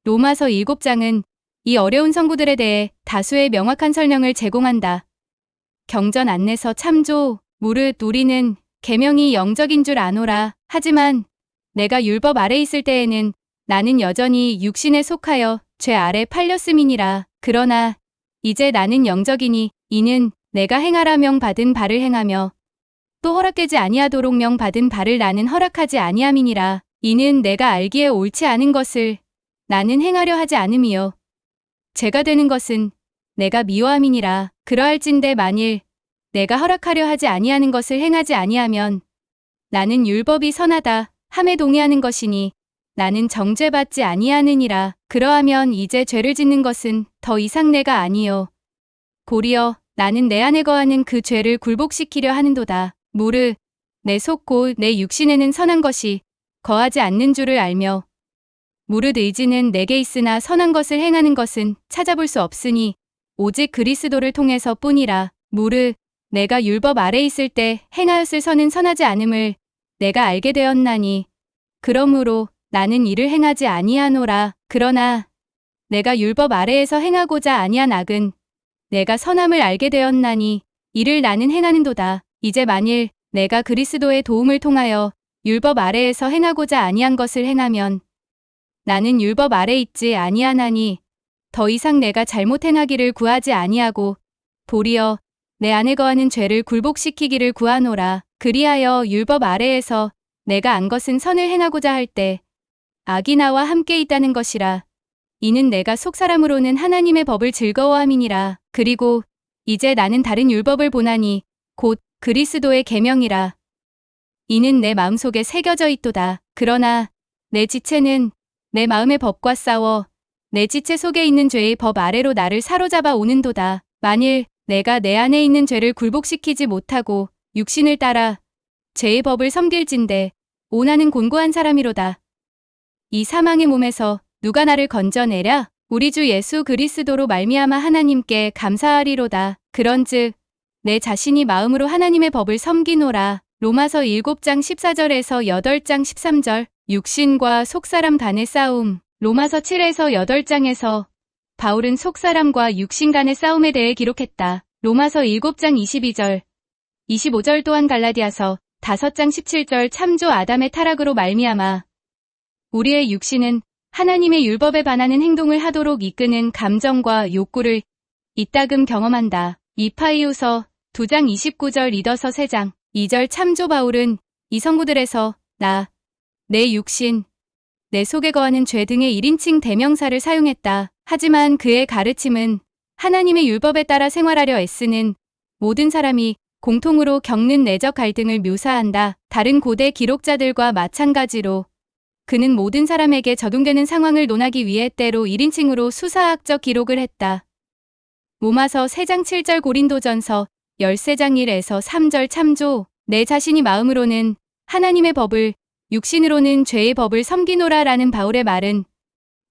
로마서 7장은 이 어려운 성구들에 대해 다수의 명확한 설명을 제공한다. 경전 안내서 참조 무릇 우리는 계명이 영적인 줄 아노라. 하지만 내가 율법 아래 있을 때에는 나는 여전히 육신에 속하여 죄 아래 팔렸음이니라. 그러나 이제 나는 영적이니 이는 내가 행하라 명받은 바를 행하며 또 허락되지 아니하도록 명받은 바를 나는 허락하지 아니함이니라. 이는 내가 알기에 옳지 않은 것을 나는 행하려 하지 않음이요 죄가 되는 것은 내가 미워함이니라. 그러할진대 만일 내가 허락하려 하지 아니하는 것을 행하지 아니하면 나는 율법이 선하다 함에 동의하는 것이니 나는 정죄받지 아니하느니라. 그러하면 이제 죄를 짓는 것은 더 이상 내가 아니요 고리여 나는 내 안에 거하는 그 죄를 굴복시키려 하는도다. 무릇 내 속 곧 내 육신에는 선한 것이 거하지 않는 줄을 알며 무릇 의지는 내게 있으나 선한 것을 행하는 것은 찾아볼 수 없으니 오직 그리스도를 통해서 뿐이라. 무릇 내가 율법 아래 있을 때 행하였을 선은 선하지 않음을 내가 알게 되었나니 그러므로 나는 이를 행하지 아니하노라. 그러나 내가 율법 아래에서 행하고자 아니한 악은 내가 선함을 알게 되었나니 이를 나는 행하는도다. 이제 만일 내가 그리스도의 도움을 통하여 율법 아래에서 행하고자 아니한 것을 행하면 나는 율법 아래 있지 아니하나니 더 이상 내가 잘못 행하기를 구하지 아니하고 도리어 내 안에 거하는 죄를 굴복시키기를 구하노라. 그리하여 율법 아래에서 내가 안 것은 선을 행하고자 할 때 악이 나와 함께 있다는 것이라. 이는 내가 속사람으로는 하나님의 법을 즐거워함이니라. 그리고 이제 나는 다른 율법을 보나니 곧 그리스도의 계명이라. 이는 내 마음속에 새겨져 있도다. 그러나 내 지체는 내 마음의 법과 싸워 내 지체 속에 있는 죄의 법 아래로 나를 사로잡아 오는도다. 만일 내가 내 안에 있는 죄를 굴복시키지 못하고 육신을 따라 죄의 법을 섬길진대 오나는 곤고한 사람이로다. 이 사망의 몸에서 누가 나를 건져내랴? 우리 주 예수 그리스도로 말미암아 하나님께 감사하리로다. 그런즉 내 자신이 마음으로 하나님의 법을 섬기노라. 로마서 7장 14절에서 8장 13절 육신과 속사람 간의 싸움 로마서 7에서 8장에서 바울은 속사람과 육신 간의 싸움에 대해 기록했다. 로마서 7장 22절 25절 또한 갈라디아서 5장 17절 참조 아담의 타락으로 말미암아 우리의 육신은 하나님의 율법에 반하는 행동을 하도록 이끄는 감정과 욕구를 이따금 경험한다. 이파이우서 2장 29절 리더서 3장 2절 참조 바울은 이 성구들에서 나, 내 육신, 내 속에 거하는 죄 등의 1인칭 대명사를 사용했다. 하지만 그의 가르침은 하나님의 율법에 따라 생활하려 애쓰는 모든 사람이 공통으로 겪는 내적 갈등을 묘사한다. 다른 고대 기록자들과 마찬가지로 그는 모든 사람에게 적용되는 상황을 논하기 위해 때로 1인칭으로 수사학적 기록을 했다. 로마서 3장 7절 고린도전서 13장 1에서 3절 참조. 내 자신이 마음으로는 하나님의 법을, 육신으로는 죄의 법을 섬기노라 라는 바울의 말은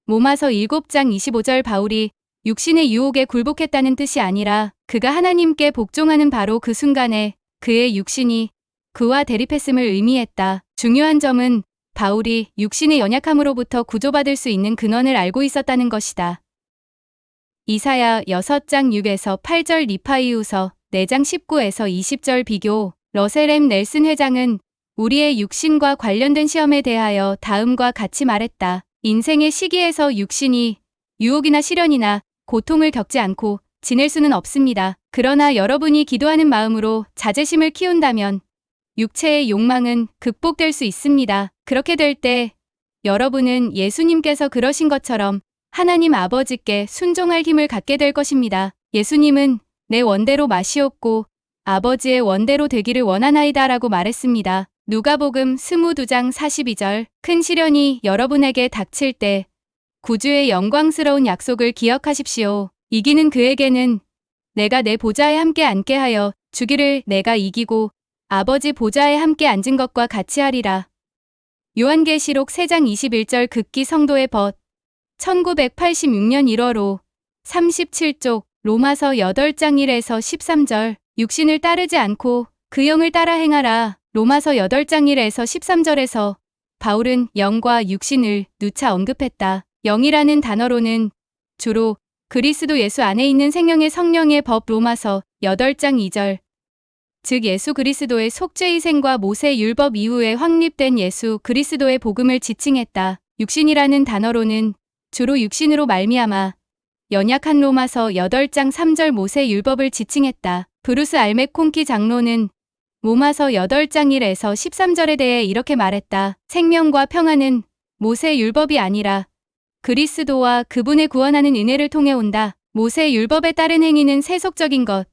로마서 7장 25절 바울이 육신의 유혹에 굴복했다는 뜻이 아니라 그가 하나님께 복종하는 바로 그 순간에 그의 육신이 그와 대립했음을 의미했다. 중요한 점은 바울이 육신의 연약함으로부터 구조받을 수 있는 근원을 알고 있었다는 것이다. 이사야 6장 6에서 8절 리파이우서 4장 19에서 20절 비교. 러셀 M. 넬슨 회장은 우리의 육신과 관련된 시험에 대하여 다음과 같이 말했다. 인생의 시기에서 육신이 유혹이나 시련이나 고통을 겪지 않고 지낼 수는 없습니다. 그러나 여러분이 기도하는 마음으로 자제심을 키운다면 육체의 욕망은 극복될 수 있습니다. 그렇게 될 때 여러분은 예수님께서 그러신 것처럼 하나님 아버지께 순종할 힘을 갖게 될 것입니다. 예수님은 내 원대로 마시옵고 아버지의 원대로 되기를 원하나이다 라고 말했습니다. 누가복음 22장 42절. 큰 시련이 여러분에게 닥칠 때 구주의 영광스러운 약속을 기억하십시오. 이기는 그에게는 내가 내 보좌에 함께 앉게 하여 주기를 내가 이기고 아버지 보좌에 함께 앉은 것과 같이 하리라. 요한계시록 3장 21절 극기 성도의 벗. 1986년 1월 5. 37쪽. 로마서 8장 1에서 13절. 육신을 따르지 않고 그 영을 따라 행하라. 로마서 8장 1에서 13절에서 바울은 영과 육신을 누차 언급했다. 영이라는 단어로는 주로 그리스도 예수 안에 있는 생명의 성령의 법. 로마서 8장 2절. 즉 예수 그리스도의 속죄 희생과 모세 율법 이후에 확립된 예수 그리스도의 복음을 지칭했다. 육신이라는 단어로는 주로 육신으로 말미암아 연약한 로마서 8장 3절 모세 율법을 지칭했다. 브루스 알맥콩키 장로는 로마서 8장 1에서 13절에 대해 이렇게 말했다. 생명과 평안은 모세 율법이 아니라 그리스도와 그분의 구원하는 은혜를 통해 온다. 모세 율법에 따른 행위는 세속적인 것,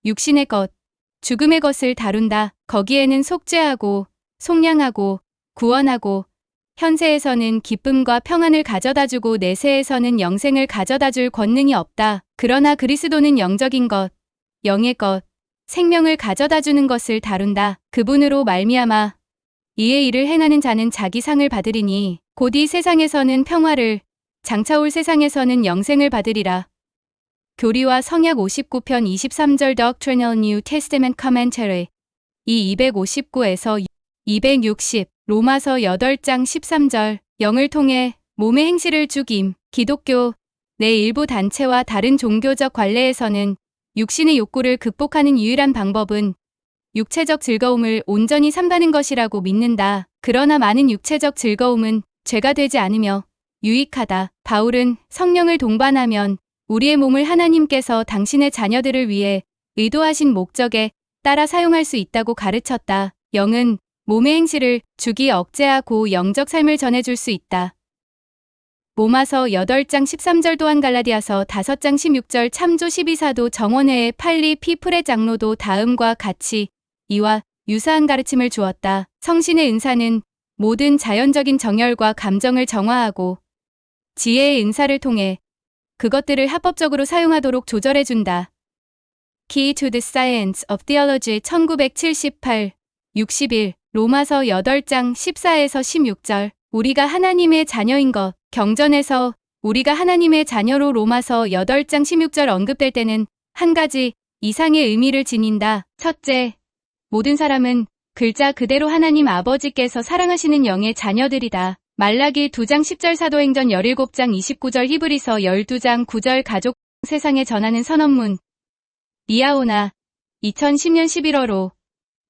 육신의 것, 죽음의 것을 다룬다. 거기에는 속죄하고 속량하고 구원하고 현세에서는 기쁨과 평안을 가져다주고 내세에서는 영생을 가져다줄 권능이 없다. 그러나 그리스도는 영적인 것, 영의 것, 생명을 가져다주는 것을 다룬다. 그분으로 말미암아 이의 일을 행하는 자는 자기 상을 받으리니 곧 이 세상에서는 평화를, 장차올 세상에서는 영생을 받으리라. 교리와 성약 59편 23절 Doctrinal New Testament Commentary. 이 259에서 260. 로마서 8장 13절. 영을 통해 몸의 행실을 죽임. 기독교 내 일부 단체와 다른 종교적 관례에서는 육신의 욕구를 극복하는 유일한 방법은 육체적 즐거움을 온전히 삼가는 것이라고 믿는다. 그러나 많은 육체적 즐거움은 죄가 되지 않으며 유익하다. 바울은 성령을 동반하면 우리의 몸을 하나님께서 당신의 자녀들을 위해 의도하신 목적에 따라 사용할 수 있다고 가르쳤다. 영은 몸의 행실을 죽이 억제하고 영적 삶을 전해줄 수 있다. 로마서 8장 13절 또한 갈라디아서 5장 16절 참조 12사도 정원회의 팔리 피프레 장로도 다음과 같이 이와 유사한 가르침을 주었다. 성신의 은사는 모든 자연적인 정열과 감정을 정화하고 지혜의 은사를 통해 그것들을 합법적으로 사용하도록 조절해준다. Key to the Science of Theology 1978, 61. 로마서 8장 14에서 16절. 우리가 하나님의 자녀인 것. 경전에서 우리가 하나님의 자녀로 로마서 8장 16절 언급될 때는 한 가지 이상의 의미를 지닌다. 첫째, 모든 사람은 글자 그대로 하나님 아버지께서 사랑하시는 영의 자녀들이다. 말라기 2장 10절 사도행전 17장 29절 히브리서 12장 9절 가족 세상에 전하는 선언문. 리아오나 2010년 11월 5.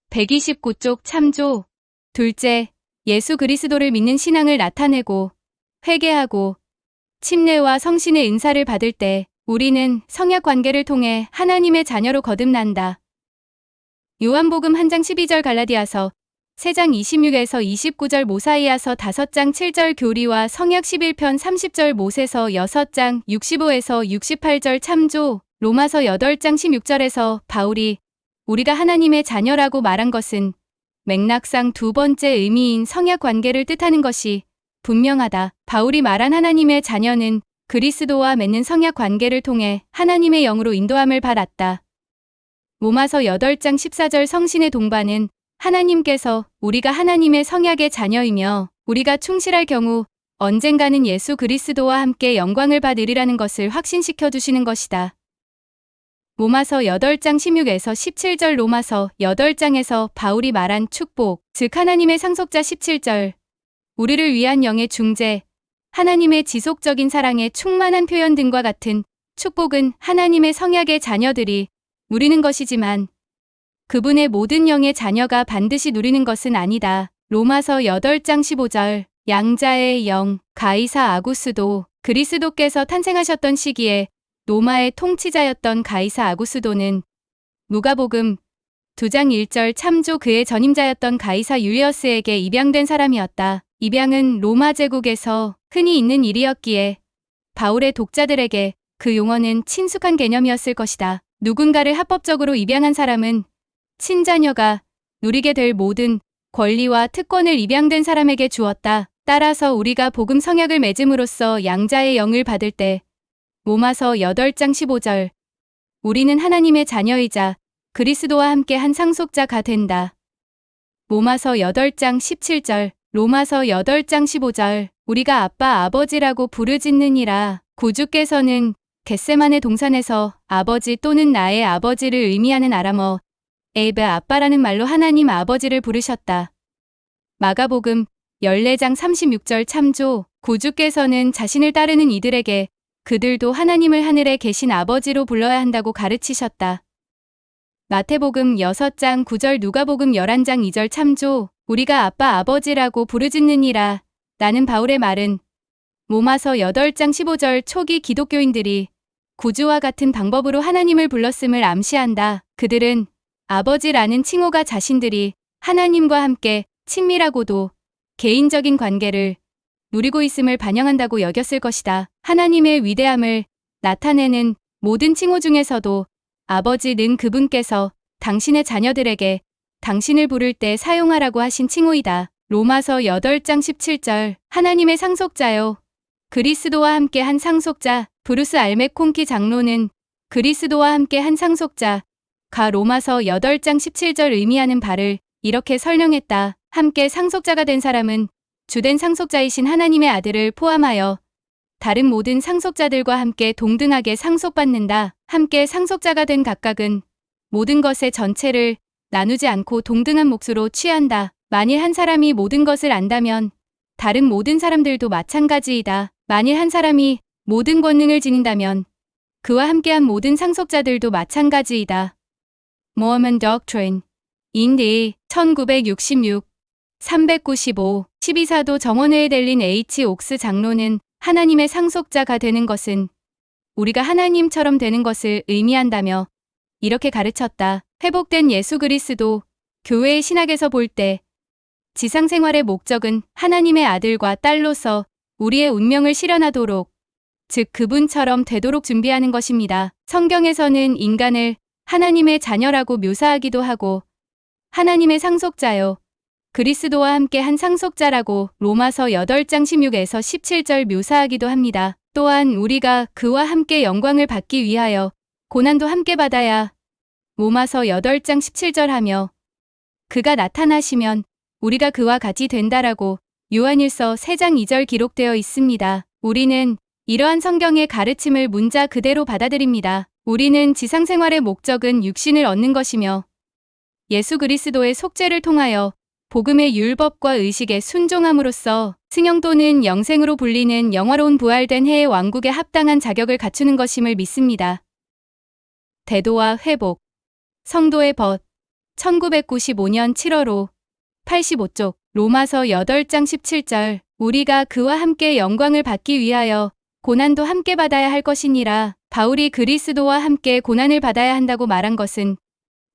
129쪽 참조. 둘째, 예수 그리스도를 믿는 신앙을 나타내고 회개하고 침례와 성신의 은사를 받을 때 우리는 성약 관계를 통해 하나님의 자녀로 거듭난다. 요한복음 1장 12절 갈라디아서 3장 26에서 29절 모사이아서 5장 7절 교리와 성약 11편 30절 모세서 6장 65에서 68절 참조. 로마서 8장 16절에서 바울이 우리가 하나님의 자녀라고 말한 것은 맥락상 두 번째 의미인 성약 관계를 뜻하는 것이 분명하다. 바울이 말한 하나님의 자녀는 그리스도와 맺는 성약 관계를 통해 하나님의 영으로 인도함을 받았다. 로마서 8장 14절 성신의 동반은 하나님께서 우리가 하나님의 성약의 자녀이며 우리가 충실할 경우 언젠가는 예수 그리스도와 함께 영광을 받으리라는 것을 확신시켜 주시는 것이다. 로마서 8장 16에서 17절 로마서 8장에서 바울이 말한 축복, 즉 하나님의 상속자 17절, 우리를 위한 영의 중재, 하나님의 지속적인 사랑의 충만한 표현 등과 같은 축복은 하나님의 성약의 자녀들이 누리는 것이지만 그분의 모든 영의 자녀가 반드시 누리는 것은 아니다. 로마서 8장 15절, 양자의 영, 가이사 아구스도, 그리스도께서 탄생하셨던 시기에 로마의 통치자였던 가이사 아구스도는 누가복음 2장 1절 참조 그의 전임자였던 가이사 율리어스에게 입양된 사람이었다. 입양은 로마 제국에서 흔히 있는 일이었기에 바울의 독자들에게 그 용어는 친숙한 개념이었을 것이다. 누군가를 합법적으로 입양한 사람은 친자녀가 누리게 될 모든 권리와 특권을 입양된 사람에게 주었다. 따라서 우리가 복음 성약을 맺음으로써 양자의 영을 받을 때 로마서 8장 15절, 우리는 하나님의 자녀이자 그리스도와 함께 한 상속자가 된다. 로마서 8장 17절, 로마서 8장 15절, 우리가 아빠 아버지라고 부르짖느니라. 구주께서는 겟세마네 동산에서 아버지 또는 나의 아버지를 의미하는 아람어 에베 아빠라는 말로 하나님 아버지를 부르셨다. 마가복음 14장 36절 참조, 구주께서는 자신을 따르는 이들에게 그들도 하나님을 하늘에 계신 아버지로 불러야 한다고 가르치셨다. 마태복음 6장 9절 누가복음 11장 2절 참조, 우리가 아빠 아버지라고 부르짖느니라. 라는 바울의 말은 로마서 8장 15절 초기 기독교인들이 구주와 같은 방법으로 하나님을 불렀음을 암시한다. 그들은 아버지라는 칭호가 자신들이 하나님과 함께 친밀하고도 개인적인 관계를 누리고 있음을 반영한다고 여겼을 것이다. 하나님의 위대함을 나타내는 모든 칭호 중에서도 아버지는 그분께서 당신의 자녀들에게 당신을 부를 때 사용하라고 하신 칭호이다. 로마서 8장 17절, 하나님의 상속자요. 그리스도와 함께 한 상속자, 브루스 알메콩키 장로는 그리스도와 함께 한 상속자, 가 로마서 8장 17절 의미하는 바를 이렇게 설명했다. 함께 상속자가 된 사람은 주된 상속자이신 하나님의 아들을 포함하여 다른 모든 상속자들과 함께 동등하게 상속받는다. 함께 상속자가 된 각각은 모든 것의 전체를 나누지 않고 동등한 몫으로 취한다. 만일 한 사람이 모든 것을 안다면 다른 모든 사람들도 마찬가지이다. 만일 한 사람이 모든 권능을 지닌다면 그와 함께한 모든 상속자들도 마찬가지이다. Mormon Doctrine 인디 1966 395 12사도 정원회에 델린 H. 옥스 장로는 하나님의 상속자가 되는 것은 우리가 하나님처럼 되는 것을 의미한다며 이렇게 가르쳤다. 회복된 예수 그리스도, 교회의 신학에서 볼 때 지상생활의 목적은 하나님의 아들과 딸로서 우리의 운명을 실현하도록, 즉 그분처럼 되도록 준비하는 것입니다. 성경에서는 인간을 하나님의 자녀라고 묘사하기도 하고 하나님의 상속자요. 그리스도와 함께 한 상속자라고 로마서 8장 16에서 17절 묘사하기도 합니다. 또한 우리가 그와 함께 영광을 받기 위하여 고난도 함께 받아야 로마서 8장 17절 하며 그가 나타나시면 우리가 그와 같이 된다라고 요한일서 3장 2절 기록되어 있습니다. 우리는 이러한 성경의 가르침을 문자 그대로 받아들입니다. 우리는 지상생활의 목적은 육신을 얻는 것이며 예수 그리스도의 속죄를 통하여 복음의 율법과 의식에 순종함으로써 승영 또는 영생으로 불리는 영화로운 부활된 해의 왕국에 합당한 자격을 갖추는 것임을 믿습니다. 대도와 회복, 성도의 벗, 1995년 7월 5, 85쪽, 로마서 8장 17절, 우리가 그와 함께 영광을 받기 위하여 고난도 함께 받아야 할 것이니라. 바울이 그리스도와 함께 고난을 받아야 한다고 말한 것은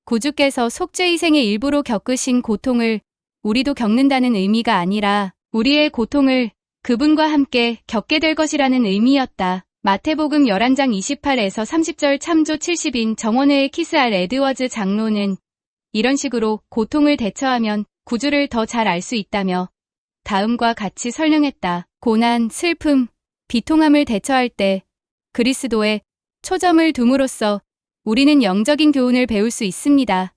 구주께서 속죄희생의 일부로 겪으신 고통을 우리도 겪는다는 의미가 아니라 우리의 고통을 그분과 함께 겪게 될 것이라는 의미였다. 마태복음 11장 28에서 30절 참조 70인 정원회의 키스 알 에드워즈 장로는 이런 식으로 고통을 대처하면 구주를 더 잘 알 수 있다며 다음과 같이 설명했다. 고난, 슬픔, 비통함을 대처할 때 그리스도에 초점을 둠으로써 우리는 영적인 교훈을 배울 수 있습니다.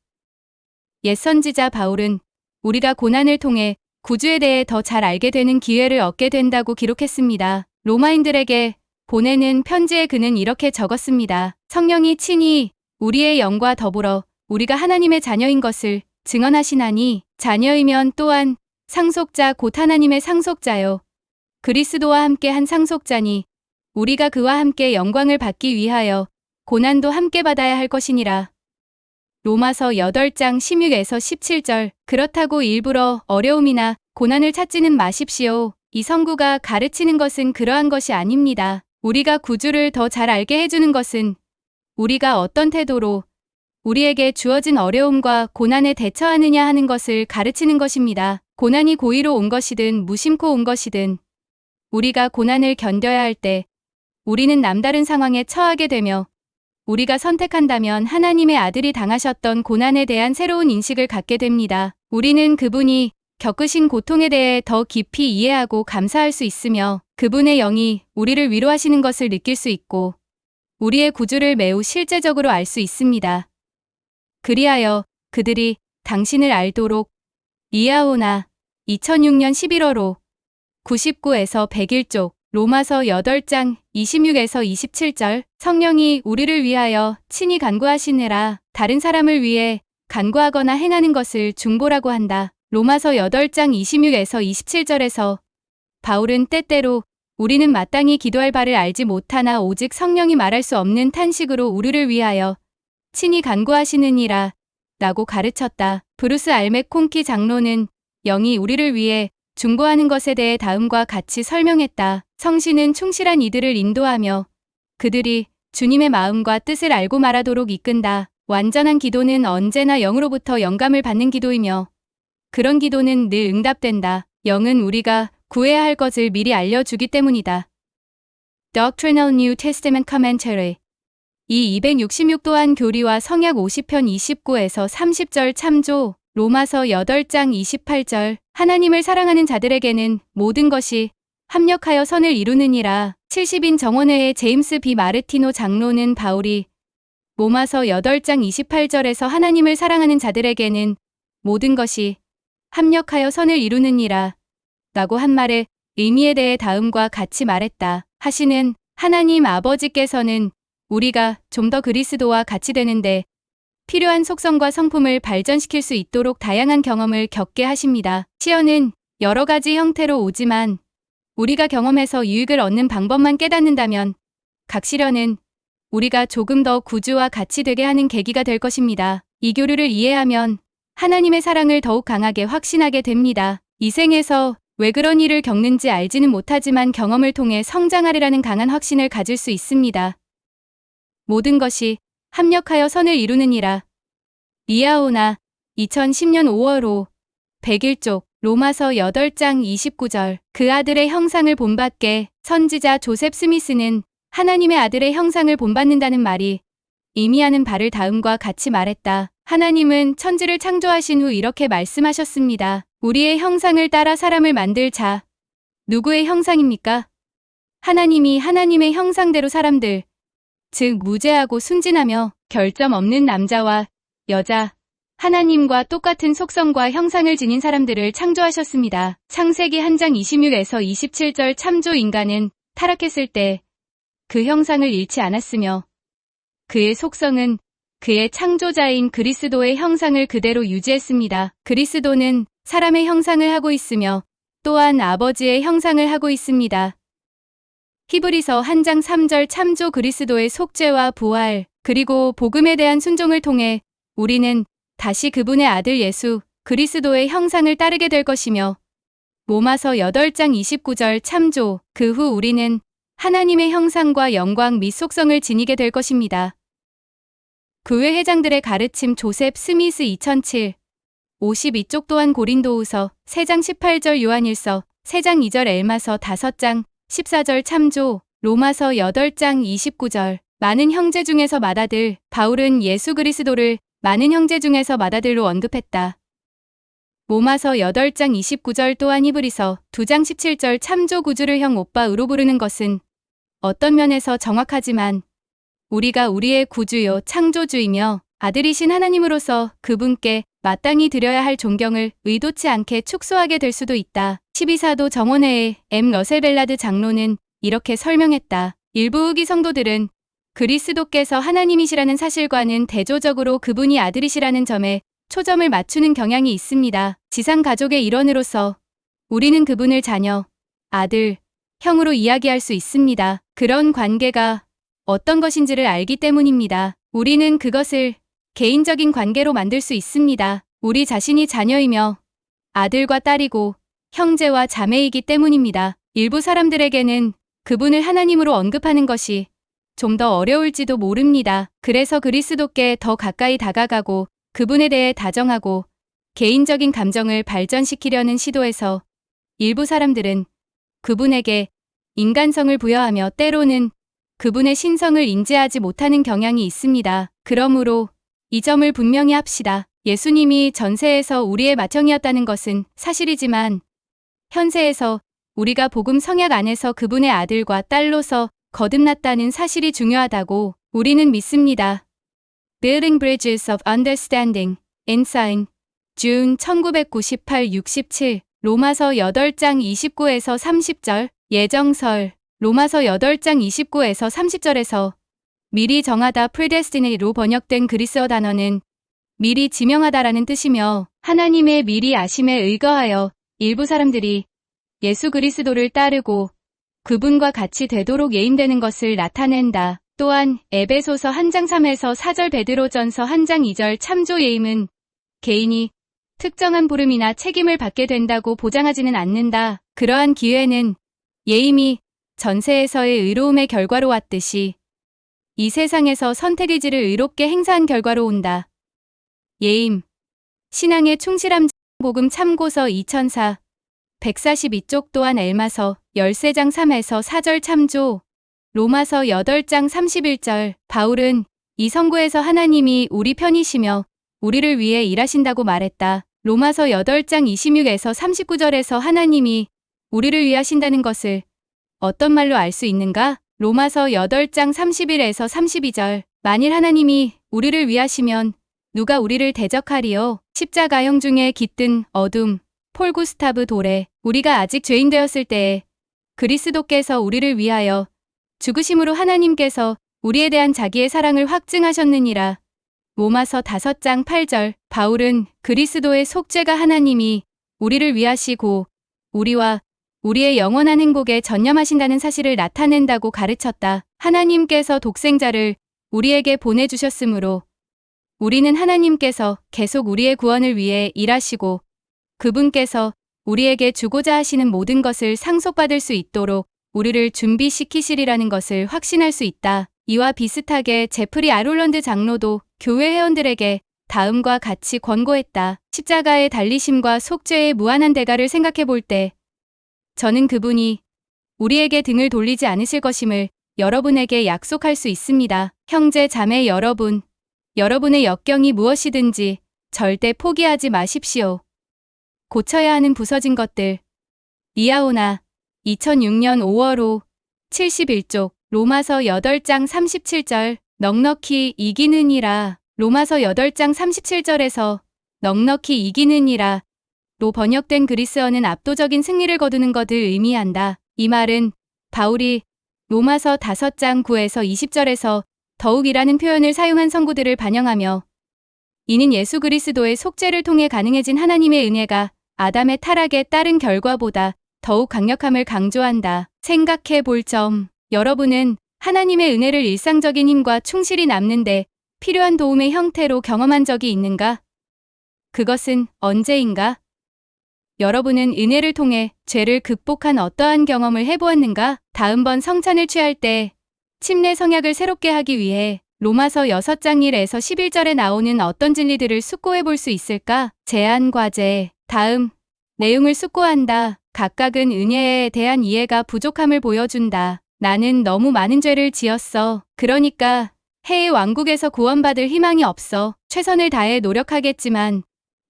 옛 선지자 바울은 우리가 고난을 통해 구주에 대해 더 잘 알게 되는 기회를 얻게 된다고 기록했습니다. 로마인들에게 보내는 편지에 그는 이렇게 적었습니다. 성령이 친히 우리의 영과 더불어 우리가 하나님의 자녀인 것을 증언하시나니 자녀이면 또한 상속자 곧 하나님의 상속자요. 그리스도와 함께 한 상속자니 우리가 그와 함께 영광을 받기 위하여 고난도 함께 받아야 할 것이니라. 로마서 8장 16에서 17절. 그렇다고 일부러 어려움이나 고난을 찾지는 마십시오. 이 선구가 가르치는 것은 그러한 것이 아닙니다. 우리가 구주를 더 잘 알게 해주는 것은 우리가 어떤 태도로 우리에게 주어진 어려움과 고난에 대처하느냐 하는 것을 가르치는 것입니다. 고난이 고의로 온 것이든 무심코 온 것이든 우리가 고난을 견뎌야 할 때 우리는 남다른 상황에 처하게 되며 우리가 선택한다면 하나님의 아들이 당하셨던 고난에 대한 새로운 인식을 갖게 됩니다. 우리는 그분이 겪으신 고통에 대해 더 깊이 이해하고 감사할 수 있으며 그분의 영이 우리를 위로하시는 것을 느낄 수 있고 우리의 구주를 매우 실제적으로 알 수 있습니다. 그리하여 그들이 당신을 알도록 이하오나 2006년 11월호 99에서 101쪽. 로마서 8장 26에서 27절. 성령이 우리를 위하여 친히 간구하시느라 다른 사람을 위해 간구하거나 행하는 것을 중보라고 한다. 로마서 8장 26에서 27절에서 바울은 때때로 우리는 마땅히 기도할 바를 알지 못하나 오직 성령이 말할 수 없는 탄식으로 우리를 위하여 친히 간구하시느니라 라고 가르쳤다. 브루스 알맥콩키 장로는 영이 우리를 위해 중보하는 것에 대해 다음과 같이 설명했다. 성신은 충실한 이들을 인도하며 그들이 주님의 마음과 뜻을 알고 말하도록 이끈다. 완전한 기도는 언제나 영으로부터 영감을 받는 기도이며 그런 기도는 늘 응답된다. 영은 우리가 구해야 할 것을 미리 알려주기 때문이다. Doctrinal New Testament Commentary. 이 266 또한 교리와 성약 50편 29에서 30절 참조. 로마서 8장 28절. 하나님을 사랑하는 자들에게는 모든 것이 합력하여 선을 이루느니라. 70인 정원회의 제임스 B. 마르티노 장로는 바울이 로마서 8장 28절에서 하나님을 사랑하는 자들에게는 모든 것이 합력하여 선을 이루느니라 라고 한 말의 의미에 대해 다음과 같이 말했다. 하시는 하나님 아버지께서는 우리가 좀 더 그리스도와 같이 되는데 필요한 속성과 성품을 발전시킬 수 있도록 다양한 경험을 겪게 하십니다. 시련은 여러 가지 형태로 오지만 우리가 경험해서 유익을 얻는 방법만 깨닫는다면 각 시련은 우리가 조금 더 구주와 같이 되게 하는 계기가 될 것입니다. 이 교류를 이해하면 하나님의 사랑을 더욱 강하게 확신하게 됩니다. 이 생에서 왜 그런 일을 겪는지 알지는 못하지만 경험을 통해 성장하리라는 강한 확신을 가질 수 있습니다. 모든 것이 합력하여 선을 이루느니라. 리아오나 2010년 5월호 101쪽. 로마서 8장 29절. 그 아들의 형상을 본받게. 선지자 조셉 스미스는 하나님의 아들의 형상을 본받는다는 말이 의미하는 바를 다음과 같이 말했다. 하나님은 천지를 창조하신 후 이렇게 말씀하셨습니다. 우리의 형상을 따라 사람을 만들 자. 누구의 형상입니까? 하나님이 하나님의 형상대로 사람들, 즉 무죄하고 순진하며 결점 없는 남자와 여자, 하나님과 똑같은 속성과 형상을 지닌 사람들을 창조하셨습니다. 창세기 1장 26에서 27절. 참조. 인간은 타락했을 때 그 형상을 잃지 않았으며 그의 속성은 그의 창조자인 그리스도의 형상을 그대로 유지했습니다. 그리스도는 사람의 형상을 하고 있으며 또한 아버지의 형상을 하고 있습니다. 히브리서 1장 3절. 참조. 그리스도의 속죄와 부활 그리고 복음에 대한 순종을 통해 우리는 다시 그분의 아들 예수 그리스도의 형상을 따르게 될 것이며 로마서 8장 29절. 참조. 그 후 우리는 하나님의 형상과 영광 및 속성을 지니게 될 것입니다. 교회 회장들의 가르침. 조셉 스미스 2007 52쪽. 또한 고린도후서 3장 18절. 요한일서 3장 2절. 엘마서 5장 14절. 참조. 로마서 8장 29절. 많은 형제 중에서 맏아들. 바울은 예수 그리스도를 많은 형제 중에서 맏아들로 언급했다. 로마서 8장 29절 또한 히브리서 2장 17절 참조 구주를 형 오빠으로 부르는 것은 어떤 면에서 정확하지만 우리가 우리의 구주요 창조주이며 아들이신 하나님으로서 그분께 마땅히 드려야 할 존경을 의도치 않게 축소하게 될 수도 있다. 12사도 정원회의 M. 러셀벨라드 장로는 이렇게 설명했다. 일부 후기 성도들은 그리스도께서 하나님이시라는 사실과는 대조적으로 그분이 아들이시라는 점에 초점을 맞추는 경향이 있습니다. 지상 가족의 일원으로서 우리는 그분을 자녀, 아들, 형으로 이야기할 수 있습니다. 그런 관계가 어떤 것인지를 알기 때문입니다. 우리는 그것을 개인적인 관계로 만들 수 있습니다. 우리 자신이 자녀이며 아들과 딸이고 형제와 자매이기 때문입니다. 일부 사람들에게는 그분을 하나님으로 언급하는 것이 좀 더 어려울지도 모릅니다. 그래서 그리스도께 더 가까이 다가가고 그분에 대해 다정하고 개인적인 감정을 발전시키려는 시도에서 일부 사람들은 그분에게 인간성을 부여하며 때로는 그분의 신성을 인지하지 못하는 경향이 있습니다. 그러므로 이 점을 분명히 합시다. 예수님이 전세에서 우리의 맏형이었다는 것은 사실이지만 현세에서 우리가 복음 성약 안에서 그분의 아들과 딸로서 거듭났다는 사실이 중요하다고 우리는 믿습니다. Building Bridges of Understanding, Ensign, 준 1998-67, 로마서 8장 29에서 30절, 예정설, 로마서 8장 29에서 30절에서 미리 정하다 predestinate로 번역된 그리스어 단어는 미리 지명하다라는 뜻이며 하나님의 미리 아심에 의거하여 일부 사람들이 예수 그리스도를 따르고 그분과 같이 되도록 예임되는 것을 나타낸다. 또한 에베소서 1장 3에서 4절 베드로전서 1장 2절 참조 예임은 개인이 특정한 부름이나 책임을 받게 된다고 보장하지는 않는다. 그러한 기회는 예임이 전세에서의 의로움의 결과로 왔듯이 이 세상에서 선택의지를 의롭게 행사한 결과로 온다. 예임, 신앙의 충실함 복음 참고서 2004, 142쪽 또한 엘마서 13장 3에서 4절 참조, 로마서 8장 31절, 바울은 이 성구에서 하나님이 우리 편이시며 우리를 위해 일하신다고 말했다. 로마서 8장 26에서 39절에서 하나님이 우리를 위하신다는 것을 어떤 말로 알 수 있는가? 로마서 8장 31에서 32절, 만일 하나님이 우리를 위하시면 누가 우리를 대적하리요? 십자가형 중에 깃든 어둠, 폴 구스타브 도레, 우리가 아직 죄인 되었을 때에 그리스도께서 우리를 위하여 죽으심으로 하나님께서 우리에 대한 자기의 사랑을 확증하셨느니라. 로마서 5장 8절, 바울은 그리스도의 속죄가 하나님이 우리를 위하시고 우리와 우리의 영원한 행복에 전념하신다는 사실을 나타낸다고 가르쳤다. 하나님께서 독생자를 우리에게 보내주셨으므로 우리는 하나님께서 계속 우리의 구원을 위해 일하시고 그분께서 우리에게 주고자 하시는 모든 것을 상속받을 수 있도록 우리를 준비시키시리라는 것을 확신할 수 있다. 이와 비슷하게 제프리 아롤런드 장로도 교회 회원들에게 다음과 같이 권고했다. 십자가의 달리심과 속죄의 무한한 대가를 생각해 볼 때 저는 그분이 우리에게 등을 돌리지 않으실 것임을 여러분에게 약속할 수 있습니다. 형제 자매 여러분, 여러분의 역경이 무엇이든지 절대 포기하지 마십시오. 고쳐야 하는 부서진 것들. 리아오나 2006년 5월 5, 71쪽, 로마서 8장 37절, 넉넉히 이기느니라. 로마서 8장 37절에서 넉넉히 이기느니라 로 번역된 그리스어는 압도적인 승리를 거두는 것을 의미한다. 이 말은 바울이 로마서 5장 9에서 20절에서 더욱이라는 표현을 사용한 성구들을 반영하며 이는 예수 그리스도의 속죄를 통해 가능해진 하나님의 은혜가 아담의 타락에 따른 결과보다 더욱 강력함을 강조한다. 생각해 볼 점, 여러분은 하나님의 은혜를 일상적인 힘과 충실히 남는데 필요한 도움의 형태로 경험한 적이 있는가? 그것은 언제인가? 여러분은 은혜를 통해 죄를 극복한 어떠한 경험을 해보았는가? 다음번 성찬을 취할 때 침례 성약을 새롭게 하기 위해 로마서 6장 1에서 11절에 나오는 어떤 진리들을 숙고해 볼 수 있을까? 제안 과제. 다음 내용을 숙고한다. 각각은 은혜에 대한 이해가 부족함을 보여준다. 나는 너무 많은 죄를 지었어. 그러니까 해의 왕국에서 구원받을 희망이 없어. 최선을 다해 노력하겠지만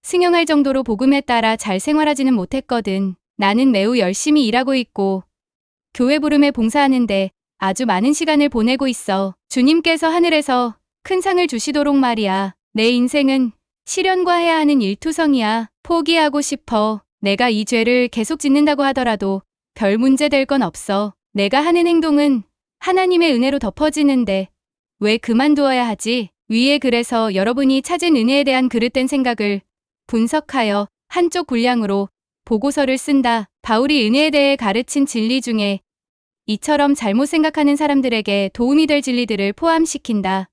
승용할 정도로 복음에 따라 잘 생활하지는 못했거든. 나는 매우 열심히 일하고 있고 교회 부름에 봉사하는데 아주 많은 시간을 보내고 있어. 주님께서 하늘에서 큰 상을 주시도록 말이야. 내 인생은 시련과 해야 하는 일투성이야. 포기하고 싶어. 내가 이 죄를 계속 짓는다고 하더라도 별 문제 될 건 없어. 내가 하는 행동은 하나님의 은혜로 덮어지는데 왜 그만두어야 하지? 위에 그래서 여러분이 찾은 은혜에 대한 그릇된 생각을 분석하여 한쪽 분량으로 보고서를 쓴다. 바울이 은혜에 대해 가르친 진리 중에 이처럼 잘못 생각하는 사람들에게 도움이 될 진리들을 포함시킨다.